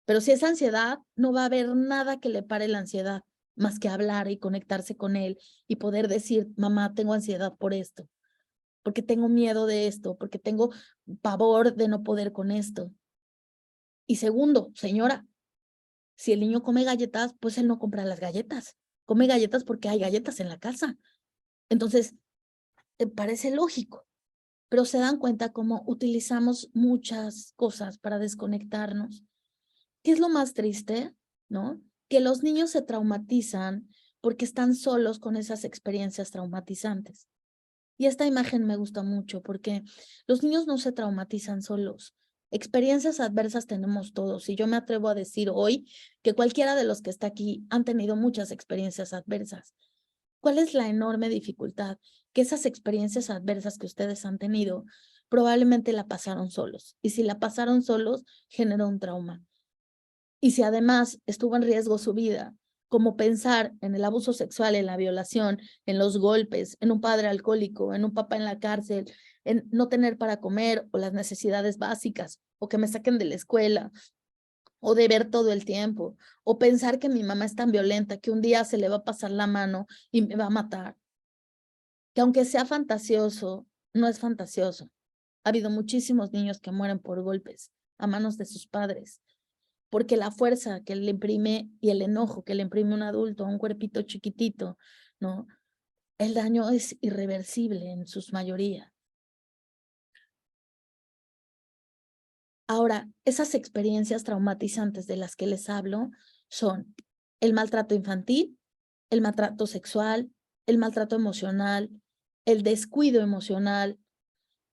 Pero si es ansiedad, no va a haber nada que le pare la ansiedad, más que hablar y conectarse con él y poder decir, mamá, tengo ansiedad por esto, porque tengo miedo de esto, porque tengo pavor de no poder con esto. Y segundo, señora, si el niño come galletas, pues él no compra las galletas. Come galletas porque hay galletas en la casa. Entonces, parece lógico, pero se dan cuenta cómo utilizamos muchas cosas para desconectarnos. ¿Qué es lo más triste? ¿No? Que los niños se traumatizan porque están solos con esas experiencias traumatizantes. Y esta imagen me gusta mucho porque los niños no se traumatizan solos. Experiencias adversas tenemos todos y yo me atrevo a decir hoy que cualquiera de los que está aquí han tenido muchas experiencias adversas. ¿Cuál es la enorme dificultad? Que esas experiencias adversas que ustedes han tenido probablemente la pasaron solos y si la pasaron solos generó un trauma. Y si además estuvo en riesgo su vida, como pensar en el abuso sexual, en la violación, en los golpes, en un padre alcohólico, en un papá en la cárcel, en no tener para comer o las necesidades básicas, o que me saquen de la escuela, o de ver todo el tiempo, o pensar que mi mamá es tan violenta que un día se le va a pasar la mano y me va a matar. Que aunque sea fantasioso, no es fantasioso. Ha habido muchísimos niños que mueren por golpes a manos de sus padres, porque la fuerza que le imprime y el enojo que le imprime un adulto a un cuerpito chiquitito, ¿no? El daño es irreversible en su mayoría. Ahora, esas experiencias traumatizantes de las que les hablo son el maltrato infantil, el maltrato sexual, el maltrato emocional, el descuido emocional,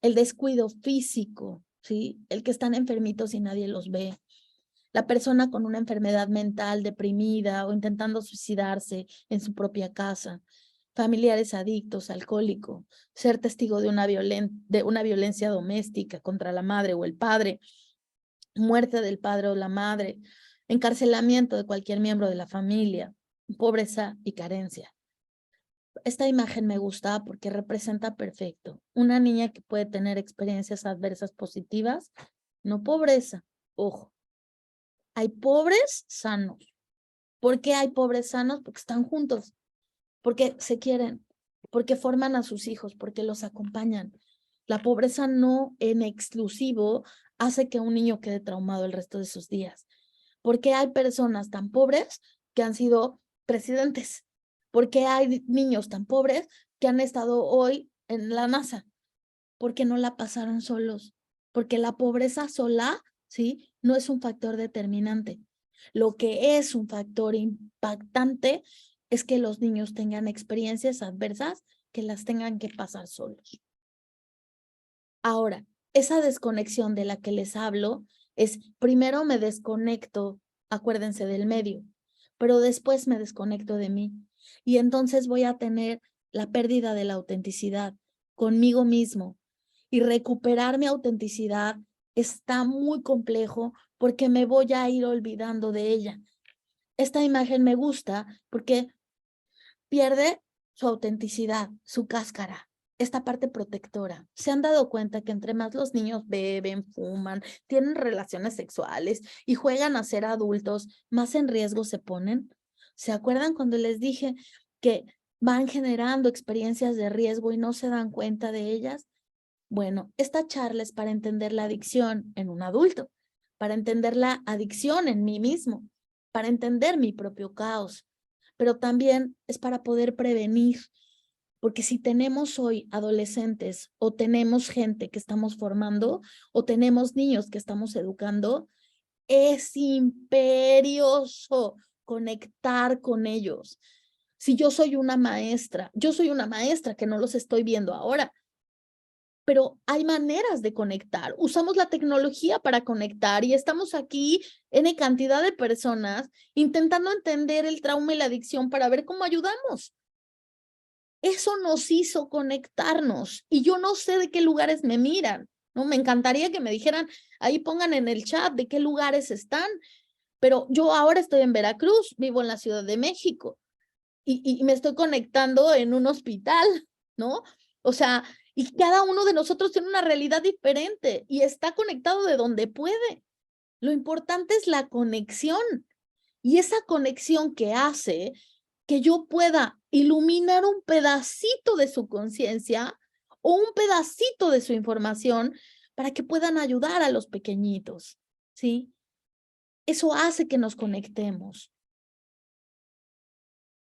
el descuido físico, ¿sí? El que están enfermitos y nadie los ve. La persona con una enfermedad mental deprimida o intentando suicidarse en su propia casa, familiares adictos, alcohólicos, ser testigo de una violencia doméstica contra la madre o el padre, muerte del padre o la madre, encarcelamiento de cualquier miembro de la familia, pobreza y carencia. Esta imagen me gusta porque representa perfecto una niña que puede tener experiencias adversas positivas, no pobreza, ojo. Hay pobres sanos. ¿Por qué hay pobres sanos? Porque están juntos, porque se quieren, porque forman a sus hijos, porque los acompañan. La pobreza no en exclusivo hace que un niño quede traumado el resto de sus días. Porque hay personas tan pobres que han sido presidentes. Porque hay niños tan pobres que han estado hoy en la NASA. Porque no la pasaron solos. Porque la pobreza sola, ¿sí? No es un factor determinante. Lo que es un factor impactante es que los niños tengan experiencias adversas que las tengan que pasar solos. Ahora, esa desconexión de la que les hablo es, primero me desconecto, acuérdense del medio, pero después me desconecto de mí. Y entonces voy a tener la pérdida de la autenticidad conmigo mismo. Y recuperar mi autenticidad está muy complejo porque me voy a ir olvidando de ella. Esta imagen me gusta porque pierde su autenticidad, su cáscara, esta parte protectora. ¿Se han dado cuenta que entre más los niños beben, fuman, tienen relaciones sexuales y juegan a ser adultos, más en riesgo se ponen? ¿Se acuerdan cuando les dije que van generando experiencias de riesgo y no se dan cuenta de ellas? Bueno, esta charla es para entender la adicción en un adulto, para entender la adicción en mí mismo, para entender mi propio caos, pero también es para poder prevenir, porque si tenemos hoy adolescentes o tenemos gente que estamos formando o tenemos niños que estamos educando, es imperioso conectar con ellos. Si yo soy una maestra que no los estoy viendo ahora, pero hay maneras de conectar. Usamos la tecnología para conectar y estamos aquí N cantidad de personas intentando entender el trauma y la adicción para ver cómo ayudamos. Eso nos hizo conectarnos y yo no sé de qué lugares me miran, ¿no? Me encantaría que me dijeran, ahí pongan en el chat de qué lugares están, pero yo ahora estoy en Veracruz, vivo en la Ciudad de México y me estoy conectando en un hospital, ¿no? O sea, y cada uno de nosotros tiene una realidad diferente y está conectado de donde puede. Lo importante es la conexión y esa conexión que hace que yo pueda iluminar un pedacito de su conciencia o un pedacito de su información para que puedan ayudar a los pequeñitos, ¿sí? Eso hace que nos conectemos.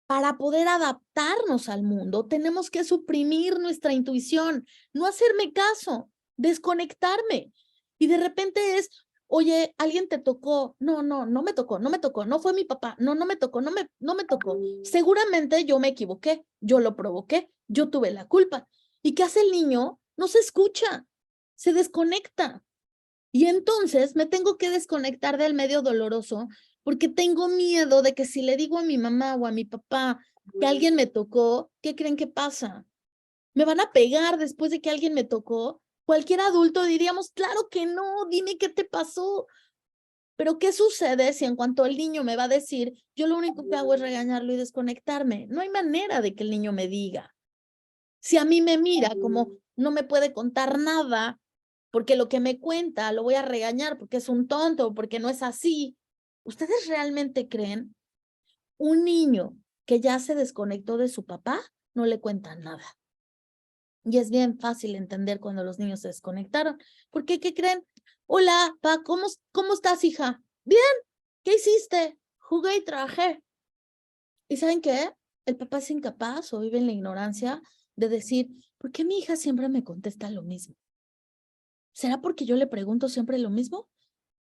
Para poder adaptarnos al mundo, tenemos que suprimir nuestra intuición, no hacerme caso, desconectarme. Y de repente es, oye, alguien te tocó. No me tocó, no fue mi papá. No me tocó, no me tocó. Seguramente yo me equivoqué, yo lo provoqué, yo tuve la culpa. ¿Y qué hace el niño? No se escucha, se desconecta. Y entonces me tengo que desconectar del medio doloroso porque tengo miedo de que si le digo a mi mamá o a mi papá que alguien me tocó, ¿qué creen que pasa? ¿Me van a pegar después de que alguien me tocó? Cualquier adulto diríamos, claro que no, dime qué te pasó. Pero ¿qué sucede si en cuanto el niño me va a decir, yo lo único que hago es regañarlo y desconectarme? No hay manera de que el niño me diga. Si a mí me mira como no me puede contar nada, porque lo que me cuenta lo voy a regañar porque es un tonto, porque no es así. ¿Ustedes realmente creen? Un niño que ya se desconectó de su papá, no le cuentan nada. Y es bien fácil entender cuando los niños se desconectaron. ¿Por qué? ¿Qué creen? Hola, pa, ¿cómo estás, hija? Bien, ¿qué hiciste? Jugué y trabajé. ¿Y saben qué? El papá es incapaz o vive en la ignorancia de decir, ¿por qué mi hija siempre me contesta lo mismo? ¿Será porque yo le pregunto siempre lo mismo?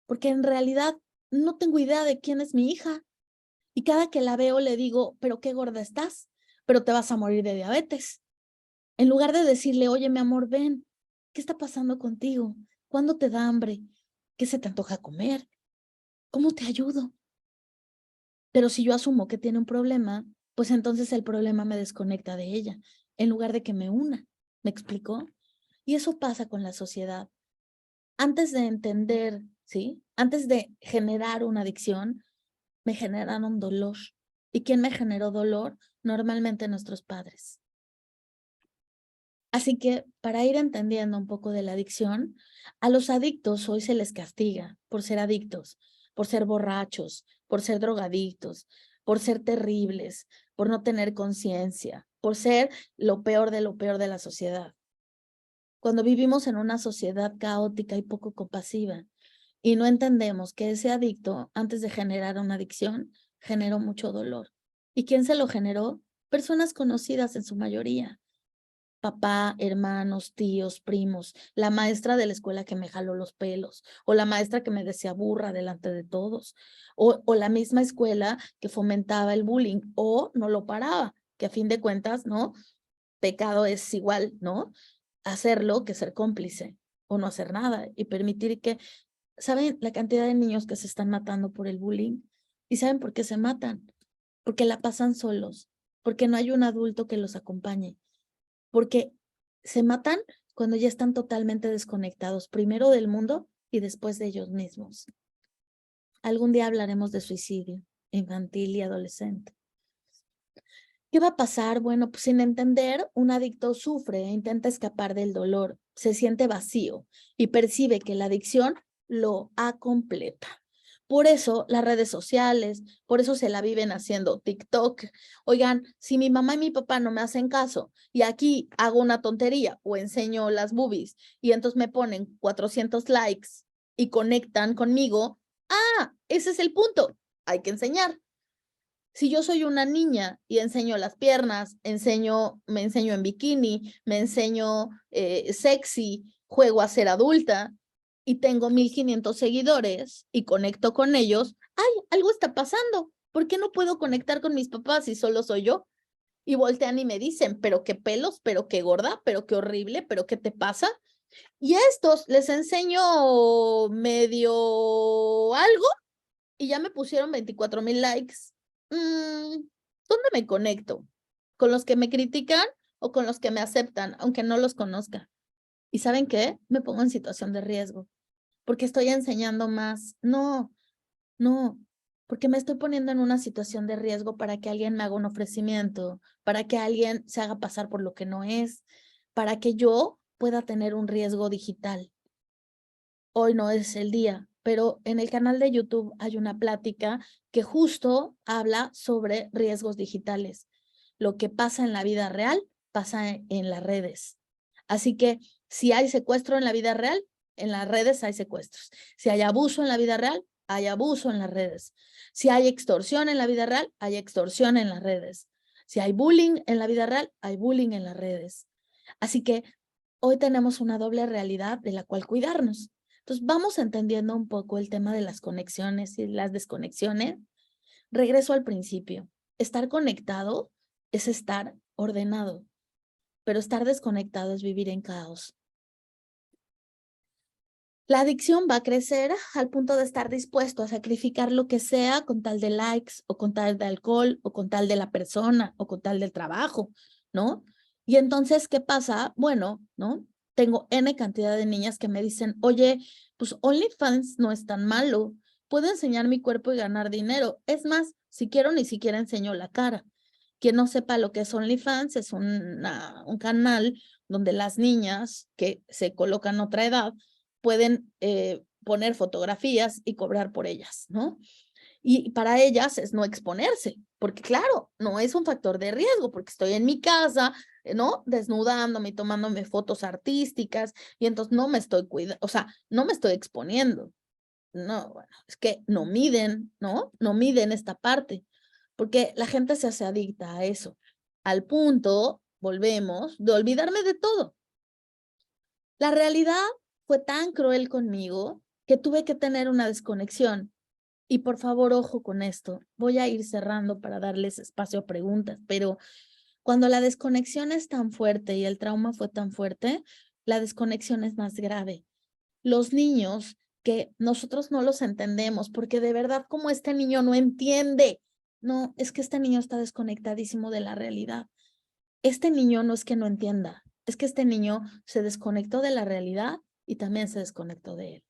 Porque en realidad no tengo idea de quién es mi hija. Y cada que la veo le digo, pero qué gorda estás, pero te vas a morir de diabetes. En lugar de decirle, oye, mi amor, ven, ¿qué está pasando contigo? ¿Cuándo te da hambre? ¿Qué se te antoja comer? ¿Cómo te ayudo? Pero si yo asumo que tiene un problema, pues entonces el problema me desconecta de ella, en lugar de que me una. ¿Me explicó? Y eso pasa con la sociedad. Antes de entender, ¿sí? Antes de generar una adicción, me generaron dolor. ¿Y quién me generó dolor? Normalmente nuestros padres. Así que para ir entendiendo un poco de la adicción, a los adictos hoy se les castiga por ser adictos, por ser borrachos, por ser drogadictos, por ser terribles, por no tener conciencia, por ser lo peor de la sociedad. Cuando vivimos en una sociedad caótica y poco compasiva y no entendemos que ese adicto, antes de generar una adicción, generó mucho dolor. ¿Y quién se lo generó? Personas conocidas en su mayoría. Papá, hermanos, tíos, primos, la maestra de la escuela que me jaló los pelos, o la maestra que me decía burra delante de todos, o la misma escuela que fomentaba el bullying, o no lo paraba, que a fin de cuentas, ¿no? Pecado es igual, ¿no? Hacerlo que ser cómplice, o no hacer nada, y permitir que, ¿saben la cantidad de niños que se están matando por el bullying? ¿Y saben por qué se matan? Porque la pasan solos, porque no hay un adulto que los acompañe. Porque se matan cuando ya están totalmente desconectados, primero del mundo y después de ellos mismos. Algún día hablaremos de suicidio infantil y adolescente. ¿Qué va a pasar? Bueno, pues sin entender, un adicto sufre e intenta escapar del dolor, se siente vacío y percibe que la adicción lo acompleta. Por eso las redes sociales, por eso se la viven haciendo TikTok. Oigan, si mi mamá y mi papá no me hacen caso y aquí hago una tontería o enseño las boobies y entonces me ponen 400 likes y conectan conmigo, ese es el punto, hay que enseñar. Si yo soy una niña y enseño las piernas, me enseño en bikini, me enseño sexy, juego a ser adulta y tengo 1500 seguidores y conecto con ellos, algo está pasando. ¿Por qué no puedo conectar con mis papás si solo soy yo? Y voltean y me dicen, pero qué pelos, pero qué gorda, pero qué horrible, pero qué te pasa. Y a estos les enseño medio algo y ya me pusieron 24,000 likes. ¿Dónde me conecto? ¿Con los que me critican o con los que me aceptan, aunque no los conozca? ¿Y saben qué? Me pongo en situación de riesgo, porque estoy enseñando más. No, porque me estoy poniendo en una situación de riesgo para que alguien me haga un ofrecimiento, para que alguien se haga pasar por lo que no es, para que yo pueda tener un riesgo digital. Hoy no es el día, pero en el canal de YouTube hay una plática que justo habla sobre riesgos digitales. Lo que pasa en la vida real pasa en las redes. Así que si hay secuestro en la vida real, en las redes hay secuestros. Si hay abuso en la vida real, hay abuso en las redes. Si hay extorsión en la vida real, hay extorsión en las redes. Si hay bullying en la vida real, hay bullying en las redes. Así que hoy tenemos una doble realidad de la cual cuidarnos. Entonces, vamos entendiendo un poco el tema de las conexiones y las desconexiones. Regreso al principio. Estar conectado es estar ordenado, pero estar desconectado es vivir en caos. La adicción va a crecer al punto de estar dispuesto a sacrificar lo que sea con tal de likes, o con tal de alcohol, o con tal de la persona, o con tal del trabajo, ¿no? Y entonces, ¿qué pasa? Bueno, ¿no? Tengo N cantidad de niñas que me dicen, oye, pues OnlyFans no es tan malo, puedo enseñar mi cuerpo y ganar dinero. Es más, si quiero, ni siquiera enseño la cara. Quien no sepa lo que es OnlyFans, es un canal donde las niñas que se colocan otra edad pueden poner fotografías y cobrar por ellas, ¿no? Y para ellas es no exponerse, porque claro, no es un factor de riesgo, porque estoy en mi casa, ¿no? Desnudándome y tomándome fotos artísticas, y entonces no me estoy cuidando, o sea, no me estoy exponiendo. No, bueno, es que no miden, ¿no? No miden esta parte, porque la gente se hace adicta a eso, al punto, volvemos, de olvidarme de todo. La realidad fue tan cruel conmigo que tuve que tener una desconexión. Y por favor, ojo con esto. Voy a ir cerrando para darles espacio a preguntas, pero cuando la desconexión es tan fuerte y el trauma fue tan fuerte, la desconexión es más grave. Los niños que nosotros no los entendemos, porque de verdad como este niño no entiende, no, es que este niño está desconectadísimo de la realidad. Este niño no es que no entienda, es que este niño se desconectó de la realidad y también se desconectó de él.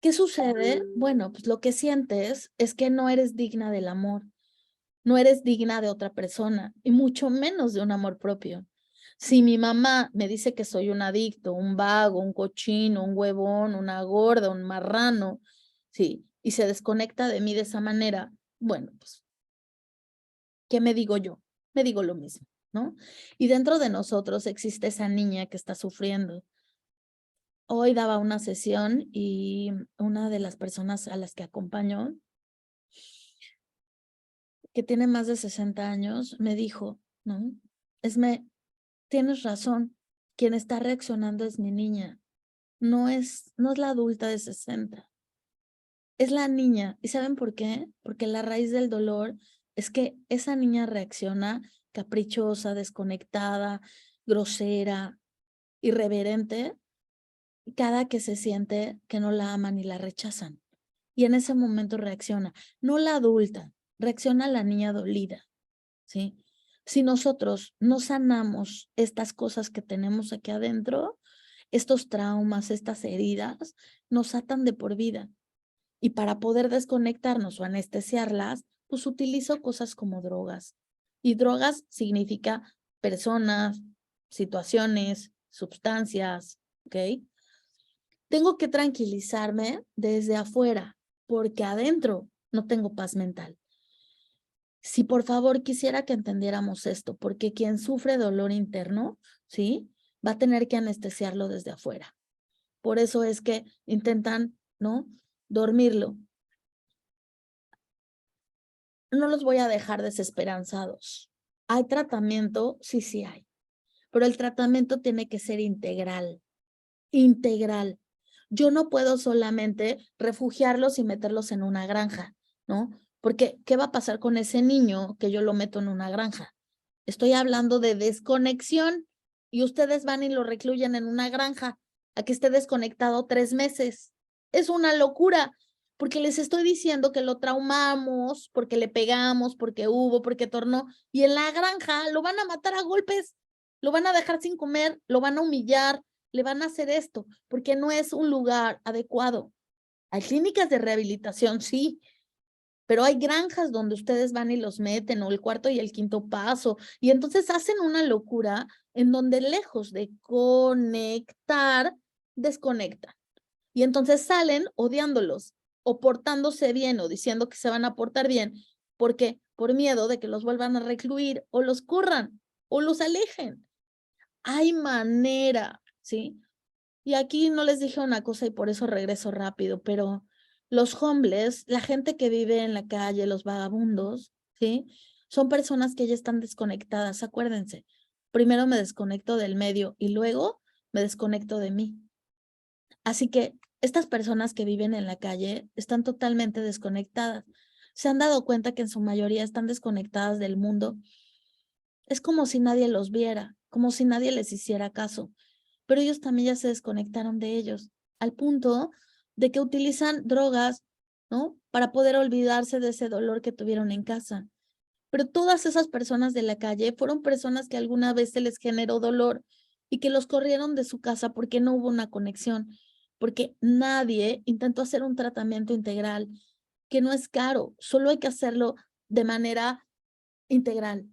¿Qué sucede? Bueno, pues lo que sientes es que no eres digna del amor, no eres digna de otra persona y mucho menos de un amor propio. Si mi mamá me dice que soy un adicto, un vago, un cochino, un huevón, una gorda, un marrano, sí, y se desconecta de mí de esa manera, bueno, pues, ¿qué me digo yo? Me digo lo mismo, ¿no? Y dentro de nosotros existe esa niña que está sufriendo. Hoy daba una sesión y una de las personas a las que acompañó, que tiene más de 60 años, me dijo, ¿no? Tienes razón, quien está reaccionando es mi niña, no es la adulta de 60, es la niña. ¿Y saben por qué? Porque la raíz del dolor es que esa niña reacciona caprichosa, desconectada, grosera, irreverente, cada que se siente que no la aman y la rechazan. Y en ese momento reacciona, no la adulta, reacciona la niña dolida, ¿sí? Si nosotros no sanamos estas cosas que tenemos aquí adentro, estos traumas, estas heridas, nos atan de por vida. Y para poder desconectarnos o anestesiarlas, pues utilizo cosas como drogas. Y drogas significa personas, situaciones, sustancias, ¿ok? Tengo que tranquilizarme desde afuera, porque adentro no tengo paz mental. Si por favor quisiera que entendiéramos esto, porque quien sufre dolor interno, ¿sí? Va a tener que anestesiarlo desde afuera. Por eso es que intentan, ¿no? Dormirlo. No los voy a dejar desesperanzados. ¿Hay tratamiento? Sí, sí hay. Pero el tratamiento tiene que ser integral. Integral. Yo no puedo solamente refugiarlos y meterlos en una granja, ¿no? Porque, ¿qué va a pasar con ese niño que yo lo meto en una granja? Estoy hablando de desconexión y ustedes van y lo recluyen en una granja a que esté desconectado 3 meses. Es una locura, porque les estoy diciendo que lo traumamos, porque le pegamos, porque tornó, y en la granja lo van a matar a golpes, lo van a dejar sin comer, lo van a humillar, le van a hacer esto, porque no es un lugar adecuado. Hay clínicas de rehabilitación, sí, pero hay granjas donde ustedes van y los meten, o el cuarto y el quinto paso, y entonces hacen una locura en donde lejos de conectar, desconectan. Y entonces salen odiándolos, o portándose bien, o diciendo que se van a portar bien, porque por miedo de que los vuelvan a recluir, o los corran, o los alejen. Hay manera, ¿sí? Y aquí no les dije una cosa y por eso regreso rápido, pero los homeless, la gente que vive en la calle, los vagabundos, ¿sí? Son personas que ya están desconectadas, acuérdense. Primero me desconecto del medio y luego me desconecto de mí. Así que estas personas que viven en la calle están totalmente desconectadas. Se han dado cuenta que en su mayoría están desconectadas del mundo. Es como si nadie los viera, como si nadie les hiciera caso. Pero ellos también ya se desconectaron de ellos, al punto de que utilizan drogas, ¿no? Para poder olvidarse de ese dolor que tuvieron en casa. Pero todas esas personas de la calle fueron personas que alguna vez se les generó dolor y que los corrieron de su casa porque no hubo una conexión, porque nadie intentó hacer un tratamiento integral, que no es caro, solo hay que hacerlo de manera integral.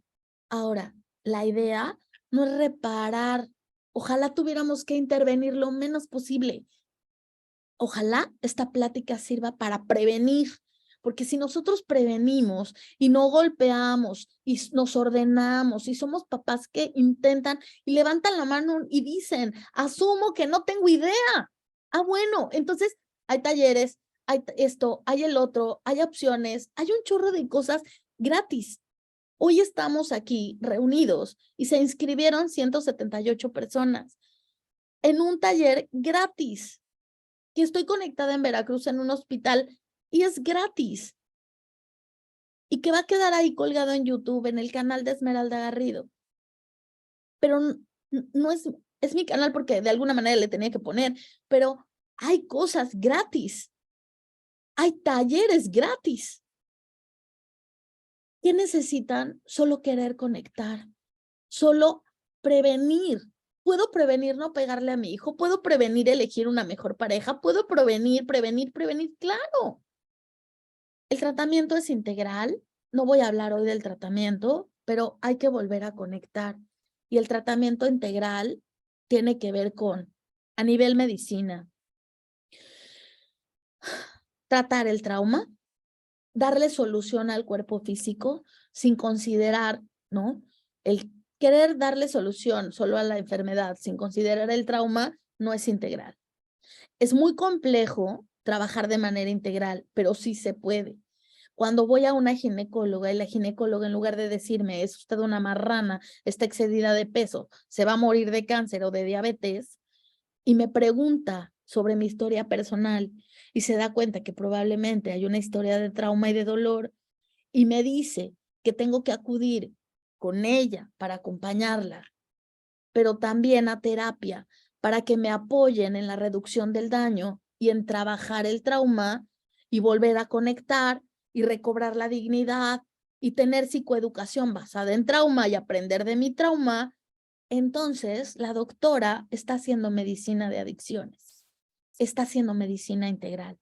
Ahora, la idea no es reparar. Ojalá tuviéramos que intervenir lo menos posible. Ojalá esta plática sirva para prevenir, porque si nosotros prevenimos y no golpeamos y nos ordenamos y somos papás que intentan y levantan la mano y dicen, asumo que no tengo idea. Ah, bueno, entonces hay talleres, hay esto, hay el otro, hay opciones, hay un chorro de cosas gratis. Hoy estamos aquí reunidos y se inscribieron 178 personas en un taller gratis, que estoy conectada en Veracruz en un hospital y es gratis. Y que va a quedar ahí colgado en YouTube, en el canal de Esmeralda Garrido. Pero no es mi canal porque de alguna manera le tenía que poner, pero hay cosas gratis. Hay talleres gratis. ¿Qué necesitan? Solo querer conectar, solo prevenir. Puedo prevenir no pegarle a mi hijo, puedo prevenir elegir una mejor pareja, puedo prevenir, claro. El tratamiento es integral, no voy a hablar hoy del tratamiento, pero hay que volver a conectar. Y el tratamiento integral tiene que ver con, a nivel medicina, tratar el trauma, darle solución al cuerpo físico sin considerar, ¿no? El querer darle solución solo a la enfermedad sin considerar el trauma no es integral. Es muy complejo trabajar de manera integral, pero sí se puede. Cuando voy a una ginecóloga y la ginecóloga en lugar de decirme es usted una marrana, está excedida de peso, se va a morir de cáncer o de diabetes, y me pregunta sobre mi historia personal y se da cuenta que probablemente hay una historia de trauma y de dolor y me dice que tengo que acudir con ella para acompañarla, pero también a terapia para que me apoyen en la reducción del daño y en trabajar el trauma y volver a conectar y recobrar la dignidad y tener psicoeducación basada en trauma y aprender de mi trauma. Entonces, la doctora está haciendo medicina de adicciones, está haciendo medicina integral.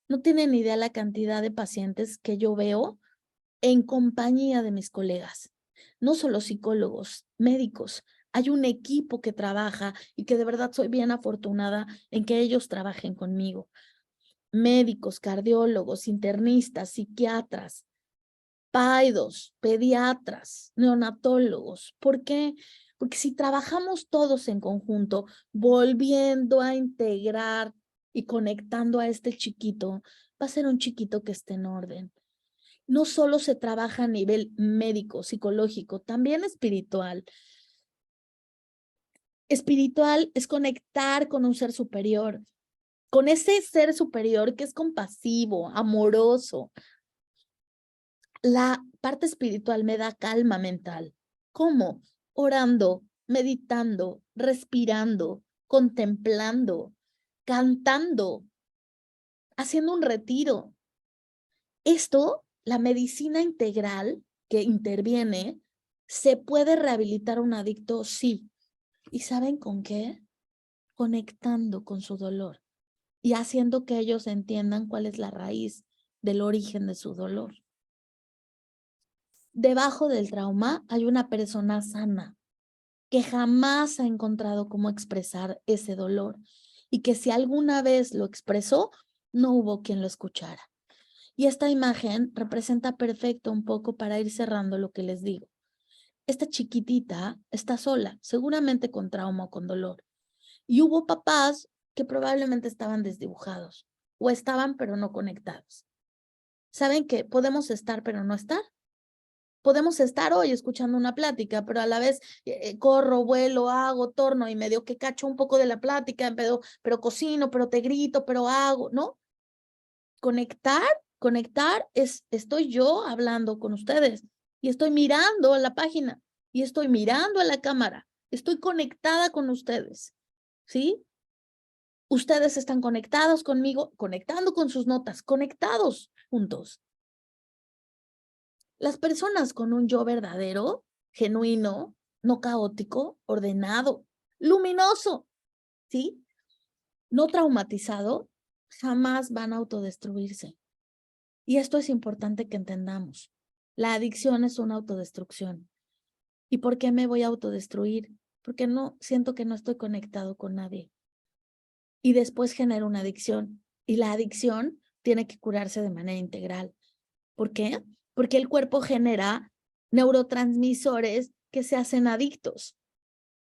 No tienen idea la cantidad de pacientes que yo veo en compañía de mis colegas, no solo psicólogos, médicos. Hay un equipo que trabaja y que de verdad soy bien afortunada en que ellos trabajen conmigo. Médicos, cardiólogos, internistas, psiquiatras, paidos, pediatras, neonatólogos. ¿Por qué? Porque si trabajamos todos en conjunto, volviendo a integrar y conectando a este chiquito, va a ser un chiquito que esté en orden. No solo se trabaja a nivel médico, psicológico, también espiritual. Espiritual es conectar con un ser superior, con ese ser superior que es compasivo, amoroso. La parte espiritual me da calma mental. ¿Cómo? Orando, meditando, respirando, contemplando, cantando, haciendo un retiro. Esto, la medicina integral que interviene, ¿se puede rehabilitar a un adicto? Sí. ¿Y saben con qué? Conectando con su dolor y haciendo que ellos entiendan cuál es la raíz del origen de su dolor. Debajo del trauma hay una persona sana que jamás ha encontrado cómo expresar ese dolor y que si alguna vez lo expresó, no hubo quien lo escuchara. Y esta imagen representa perfecto un poco para ir cerrando lo que les digo. Esta chiquitita está sola, seguramente con trauma o con dolor. Y hubo papás que probablemente estaban desdibujados o estaban pero no conectados. ¿Saben qué? Podemos estar pero no estar. Podemos estar hoy escuchando una plática, pero a la vez corro, vuelo, hago, torno y medio que cacho un poco de la plática, pero cocino, pero te grito, pero hago, ¿no? Conectar es, estoy yo hablando con ustedes y estoy mirando a la página y estoy mirando a la cámara, estoy conectada con ustedes, ¿sí? Ustedes están conectados conmigo, conectando con sus notas, conectados juntos. Las personas con un yo verdadero, genuino, no caótico, ordenado, luminoso, ¿sí? No traumatizado, jamás van a autodestruirse. Y esto es importante que entendamos. La adicción es una autodestrucción. ¿Y por qué me voy a autodestruir? Porque no siento que no estoy conectado con nadie. Y después genero una adicción. Y la adicción tiene que curarse de manera integral. ¿Por qué? Porque el cuerpo genera neurotransmisores que se hacen adictos.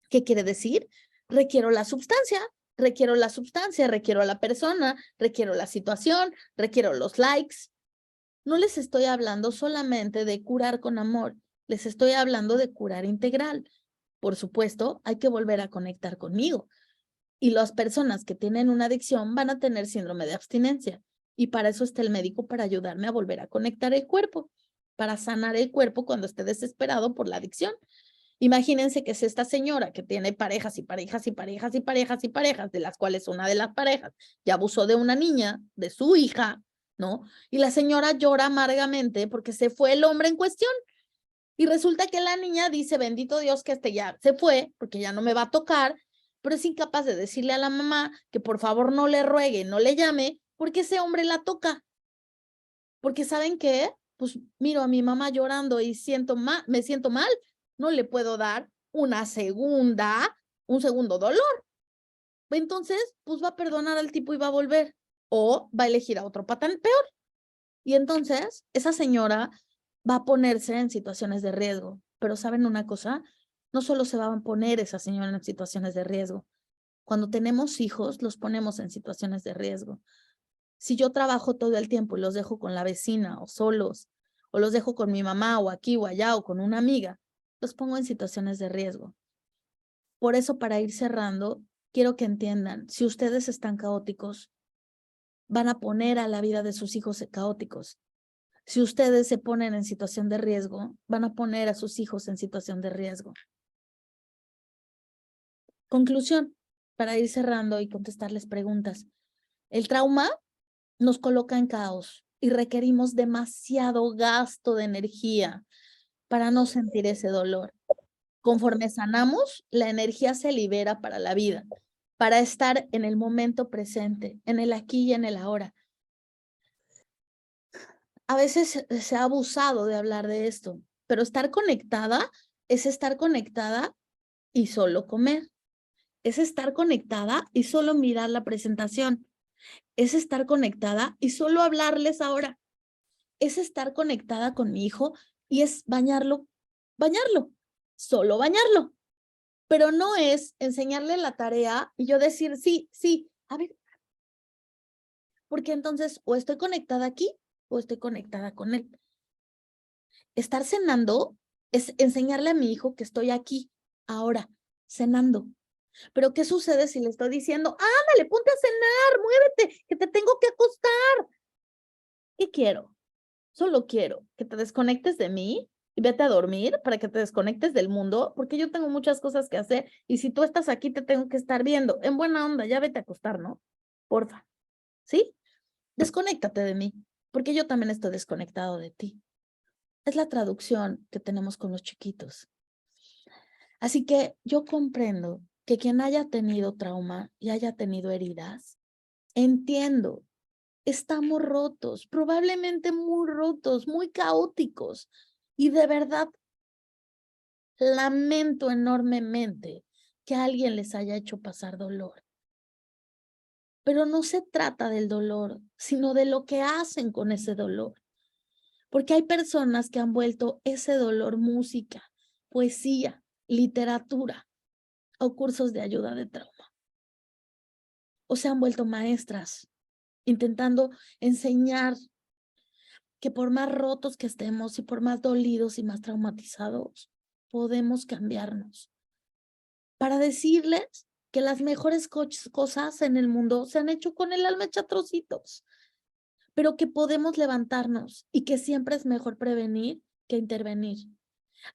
¿Qué quiere decir? Requiero la sustancia, requiero a la persona, requiero la situación, requiero los likes. No les estoy hablando solamente de curar con amor, les estoy hablando de curar integral. Por supuesto, hay que volver a conectar conmigo. Y las personas que tienen una adicción van a tener síndrome de abstinencia. Y para eso está el médico, para ayudarme a volver a conectar el cuerpo, para sanar el cuerpo cuando esté desesperado por la adicción. Imagínense que es esta señora que tiene parejas y parejas y parejas y parejas y parejas, de las cuales una de las parejas ya abusó de una niña, de su hija, ¿no? Y la señora llora amargamente porque se fue el hombre en cuestión. Y resulta que la niña dice, bendito Dios que ya se fue, porque ya no me va a tocar, pero es incapaz de decirle a la mamá que por favor no le ruegue, no le llame, porque ese hombre la toca. Porque ¿saben qué? Pues miro a mi mamá llorando y me siento mal, no le puedo dar un segundo dolor. Entonces, pues va a perdonar al tipo y va a volver, o va a elegir a otro patán peor. Y entonces, esa señora va a ponerse en situaciones de riesgo. Pero ¿saben una cosa? No solo se va a poner esa señora en situaciones de riesgo. Cuando tenemos hijos, los ponemos en situaciones de riesgo. Si yo trabajo todo el tiempo y los dejo con la vecina o solos, o los dejo con mi mamá o aquí o allá o con una amiga, los pongo en situaciones de riesgo. Por eso, para ir cerrando, quiero que entiendan, si ustedes están caóticos, van a poner a la vida de sus hijos caóticos. Si ustedes se ponen en situación de riesgo, van a poner a sus hijos en situación de riesgo. Conclusión, para ir cerrando y contestarles preguntas. El trauma nos coloca en caos y requerimos demasiado gasto de energía para no sentir ese dolor. Conforme sanamos, la energía se libera para la vida, para estar en el momento presente, en el aquí y en el ahora. A veces se ha abusado de hablar de esto, pero estar conectada es estar conectada y solo comer. Es estar conectada y solo mirar la presentación. Es estar conectada y solo hablarles ahora. Es estar conectada con mi hijo y es bañarlo, solo bañarlo. Pero no es enseñarle la tarea y yo decir, sí, a ver. Porque entonces o estoy conectada aquí o estoy conectada con él. Estar cenando es enseñarle a mi hijo que estoy aquí, ahora, cenando. Pero ¿qué sucede si le estoy diciendo, ándale, ponte a cenar, muévete, que te tengo que acostar? ¿Qué quiero? Solo quiero que te desconectes de mí y vete a dormir para que te desconectes del mundo, porque yo tengo muchas cosas que hacer y si tú estás aquí te tengo que estar viendo. En buena onda, ya vete a acostar, ¿no? Porfa, ¿sí? Desconéctate de mí, porque yo también estoy desconectado de ti. Es la traducción que tenemos con los chiquitos. Así que yo comprendo que quien haya tenido trauma y haya tenido heridas, entiendo estamos rotos, probablemente muy rotos, muy caóticos. Y de verdad, lamento enormemente que alguien les haya hecho pasar dolor. Pero no se trata del dolor, sino de lo que hacen con ese dolor. Porque hay personas que han vuelto ese dolor música, poesía, literatura o cursos de ayuda de trauma. O se han vuelto maestras, intentando enseñar que por más rotos que estemos y por más dolidos y más traumatizados, podemos cambiarnos. Para decirles que las mejores cosas en el mundo se han hecho con el alma hecha trocitos, pero que podemos levantarnos y que siempre es mejor prevenir que intervenir.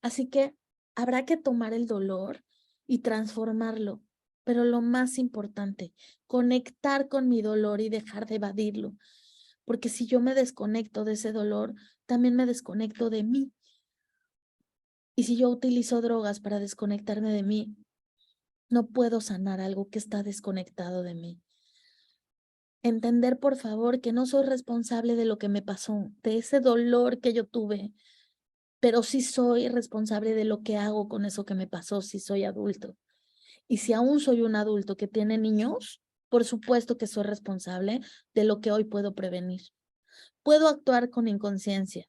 Así que habrá que tomar el dolor y transformarlo, pero lo más importante, conectar con mi dolor y dejar de evadirlo, porque si yo me desconecto de ese dolor, también me desconecto de mí. Y si yo utilizo drogas para desconectarme de mí, no puedo sanar algo que está desconectado de mí. Entender, por favor, que no soy responsable de lo que me pasó, de ese dolor que yo tuve, pero sí soy responsable de lo que hago con eso que me pasó si soy adulto. Y si aún soy un adulto que tiene niños, por supuesto que soy responsable de lo que hoy puedo prevenir. Puedo actuar con inconsciencia,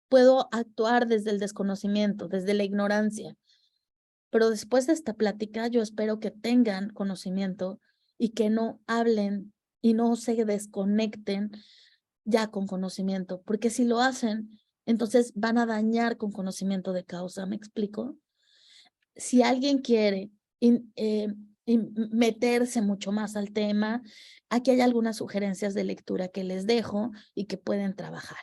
puedo actuar desde el desconocimiento, desde la ignorancia, pero después de esta plática yo espero que tengan conocimiento y que no hablen y no se desconecten ya con conocimiento, porque si lo hacen, entonces van a dañar con conocimiento de causa, ¿me explico? Si alguien quiere meterse mucho más al tema, aquí hay algunas sugerencias de lectura que les dejo y que pueden trabajar.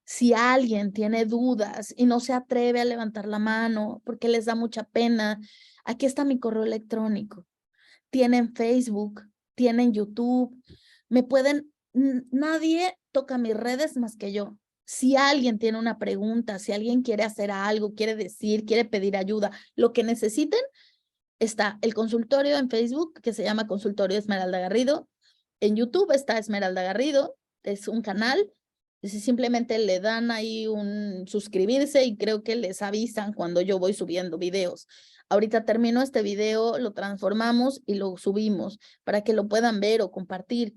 Si alguien tiene dudas y no se atreve a levantar la mano porque les da mucha pena, aquí está mi correo electrónico. Tienen Facebook, tienen YouTube, me pueden, nadie toca mis redes más que yo. Si alguien tiene una pregunta, si alguien quiere hacer algo, quiere decir, quiere pedir ayuda, lo que necesiten, está el consultorio en Facebook, que se llama Consultorio Esmeralda Garrido. En YouTube está Esmeralda Garrido, es un canal. Si simplemente le dan ahí un suscribirse y creo que les avisan cuando yo voy subiendo videos. Ahorita termino este video, lo transformamos y lo subimos para que lo puedan ver o compartir.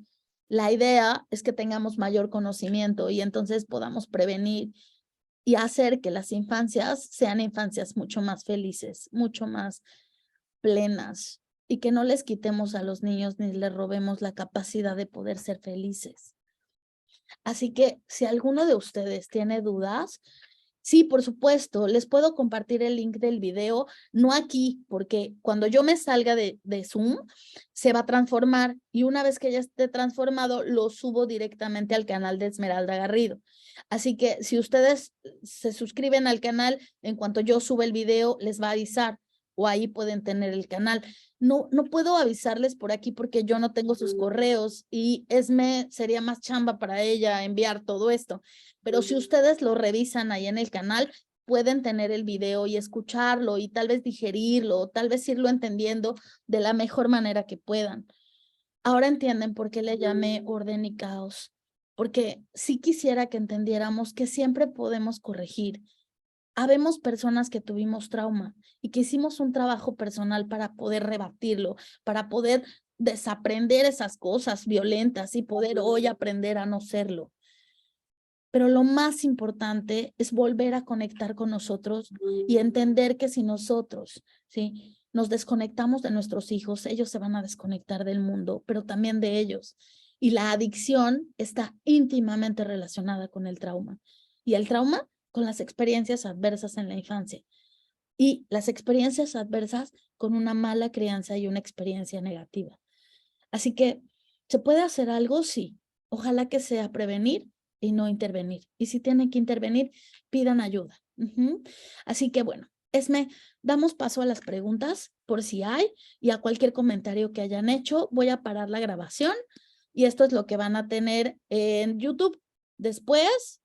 La idea es que tengamos mayor conocimiento y entonces podamos prevenir y hacer que las infancias sean infancias mucho más felices, mucho más plenas y que no les quitemos a los niños ni les robemos la capacidad de poder ser felices. Así que si alguno de ustedes tiene dudas, sí, por supuesto, les puedo compartir el link del video, no aquí, porque cuando yo me salga de Zoom, se va a transformar y una vez que ya esté transformado, lo subo directamente al canal de Esmeralda Garrido. Así que si ustedes se suscriben al canal, en cuanto yo suba el video, les va a avisar o ahí pueden tener el canal. No puedo avisarles por aquí porque yo no tengo sus correos y sería más chamba para ella enviar todo esto. Pero si ustedes lo revisan ahí en el canal, pueden tener el video y escucharlo y tal vez digerirlo, tal vez irlo entendiendo de la mejor manera que puedan. Ahora entienden por qué le llamé orden y caos, porque sí quisiera que entendiéramos que siempre podemos corregir. Habemos personas que tuvimos trauma y que hicimos un trabajo personal para poder rebatirlo, para poder desaprender esas cosas violentas y poder hoy aprender a no serlo. Pero lo más importante es volver a conectar con nosotros y entender que si nosotros, ¿sí?, nos desconectamos de nuestros hijos, ellos se van a desconectar del mundo, pero también de ellos. Y la adicción está íntimamente relacionada con el trauma. Y el trauma con las experiencias adversas en la infancia. Y las experiencias adversas con una mala crianza y una experiencia negativa. Así que, ¿se puede hacer algo? Sí. Ojalá que sea prevenir y no intervenir. Y si tienen que intervenir, pidan ayuda. Así que bueno, Esme, damos paso a las preguntas por si hay y a cualquier comentario que hayan hecho. Voy a parar la grabación y esto es lo que van a tener en YouTube. Después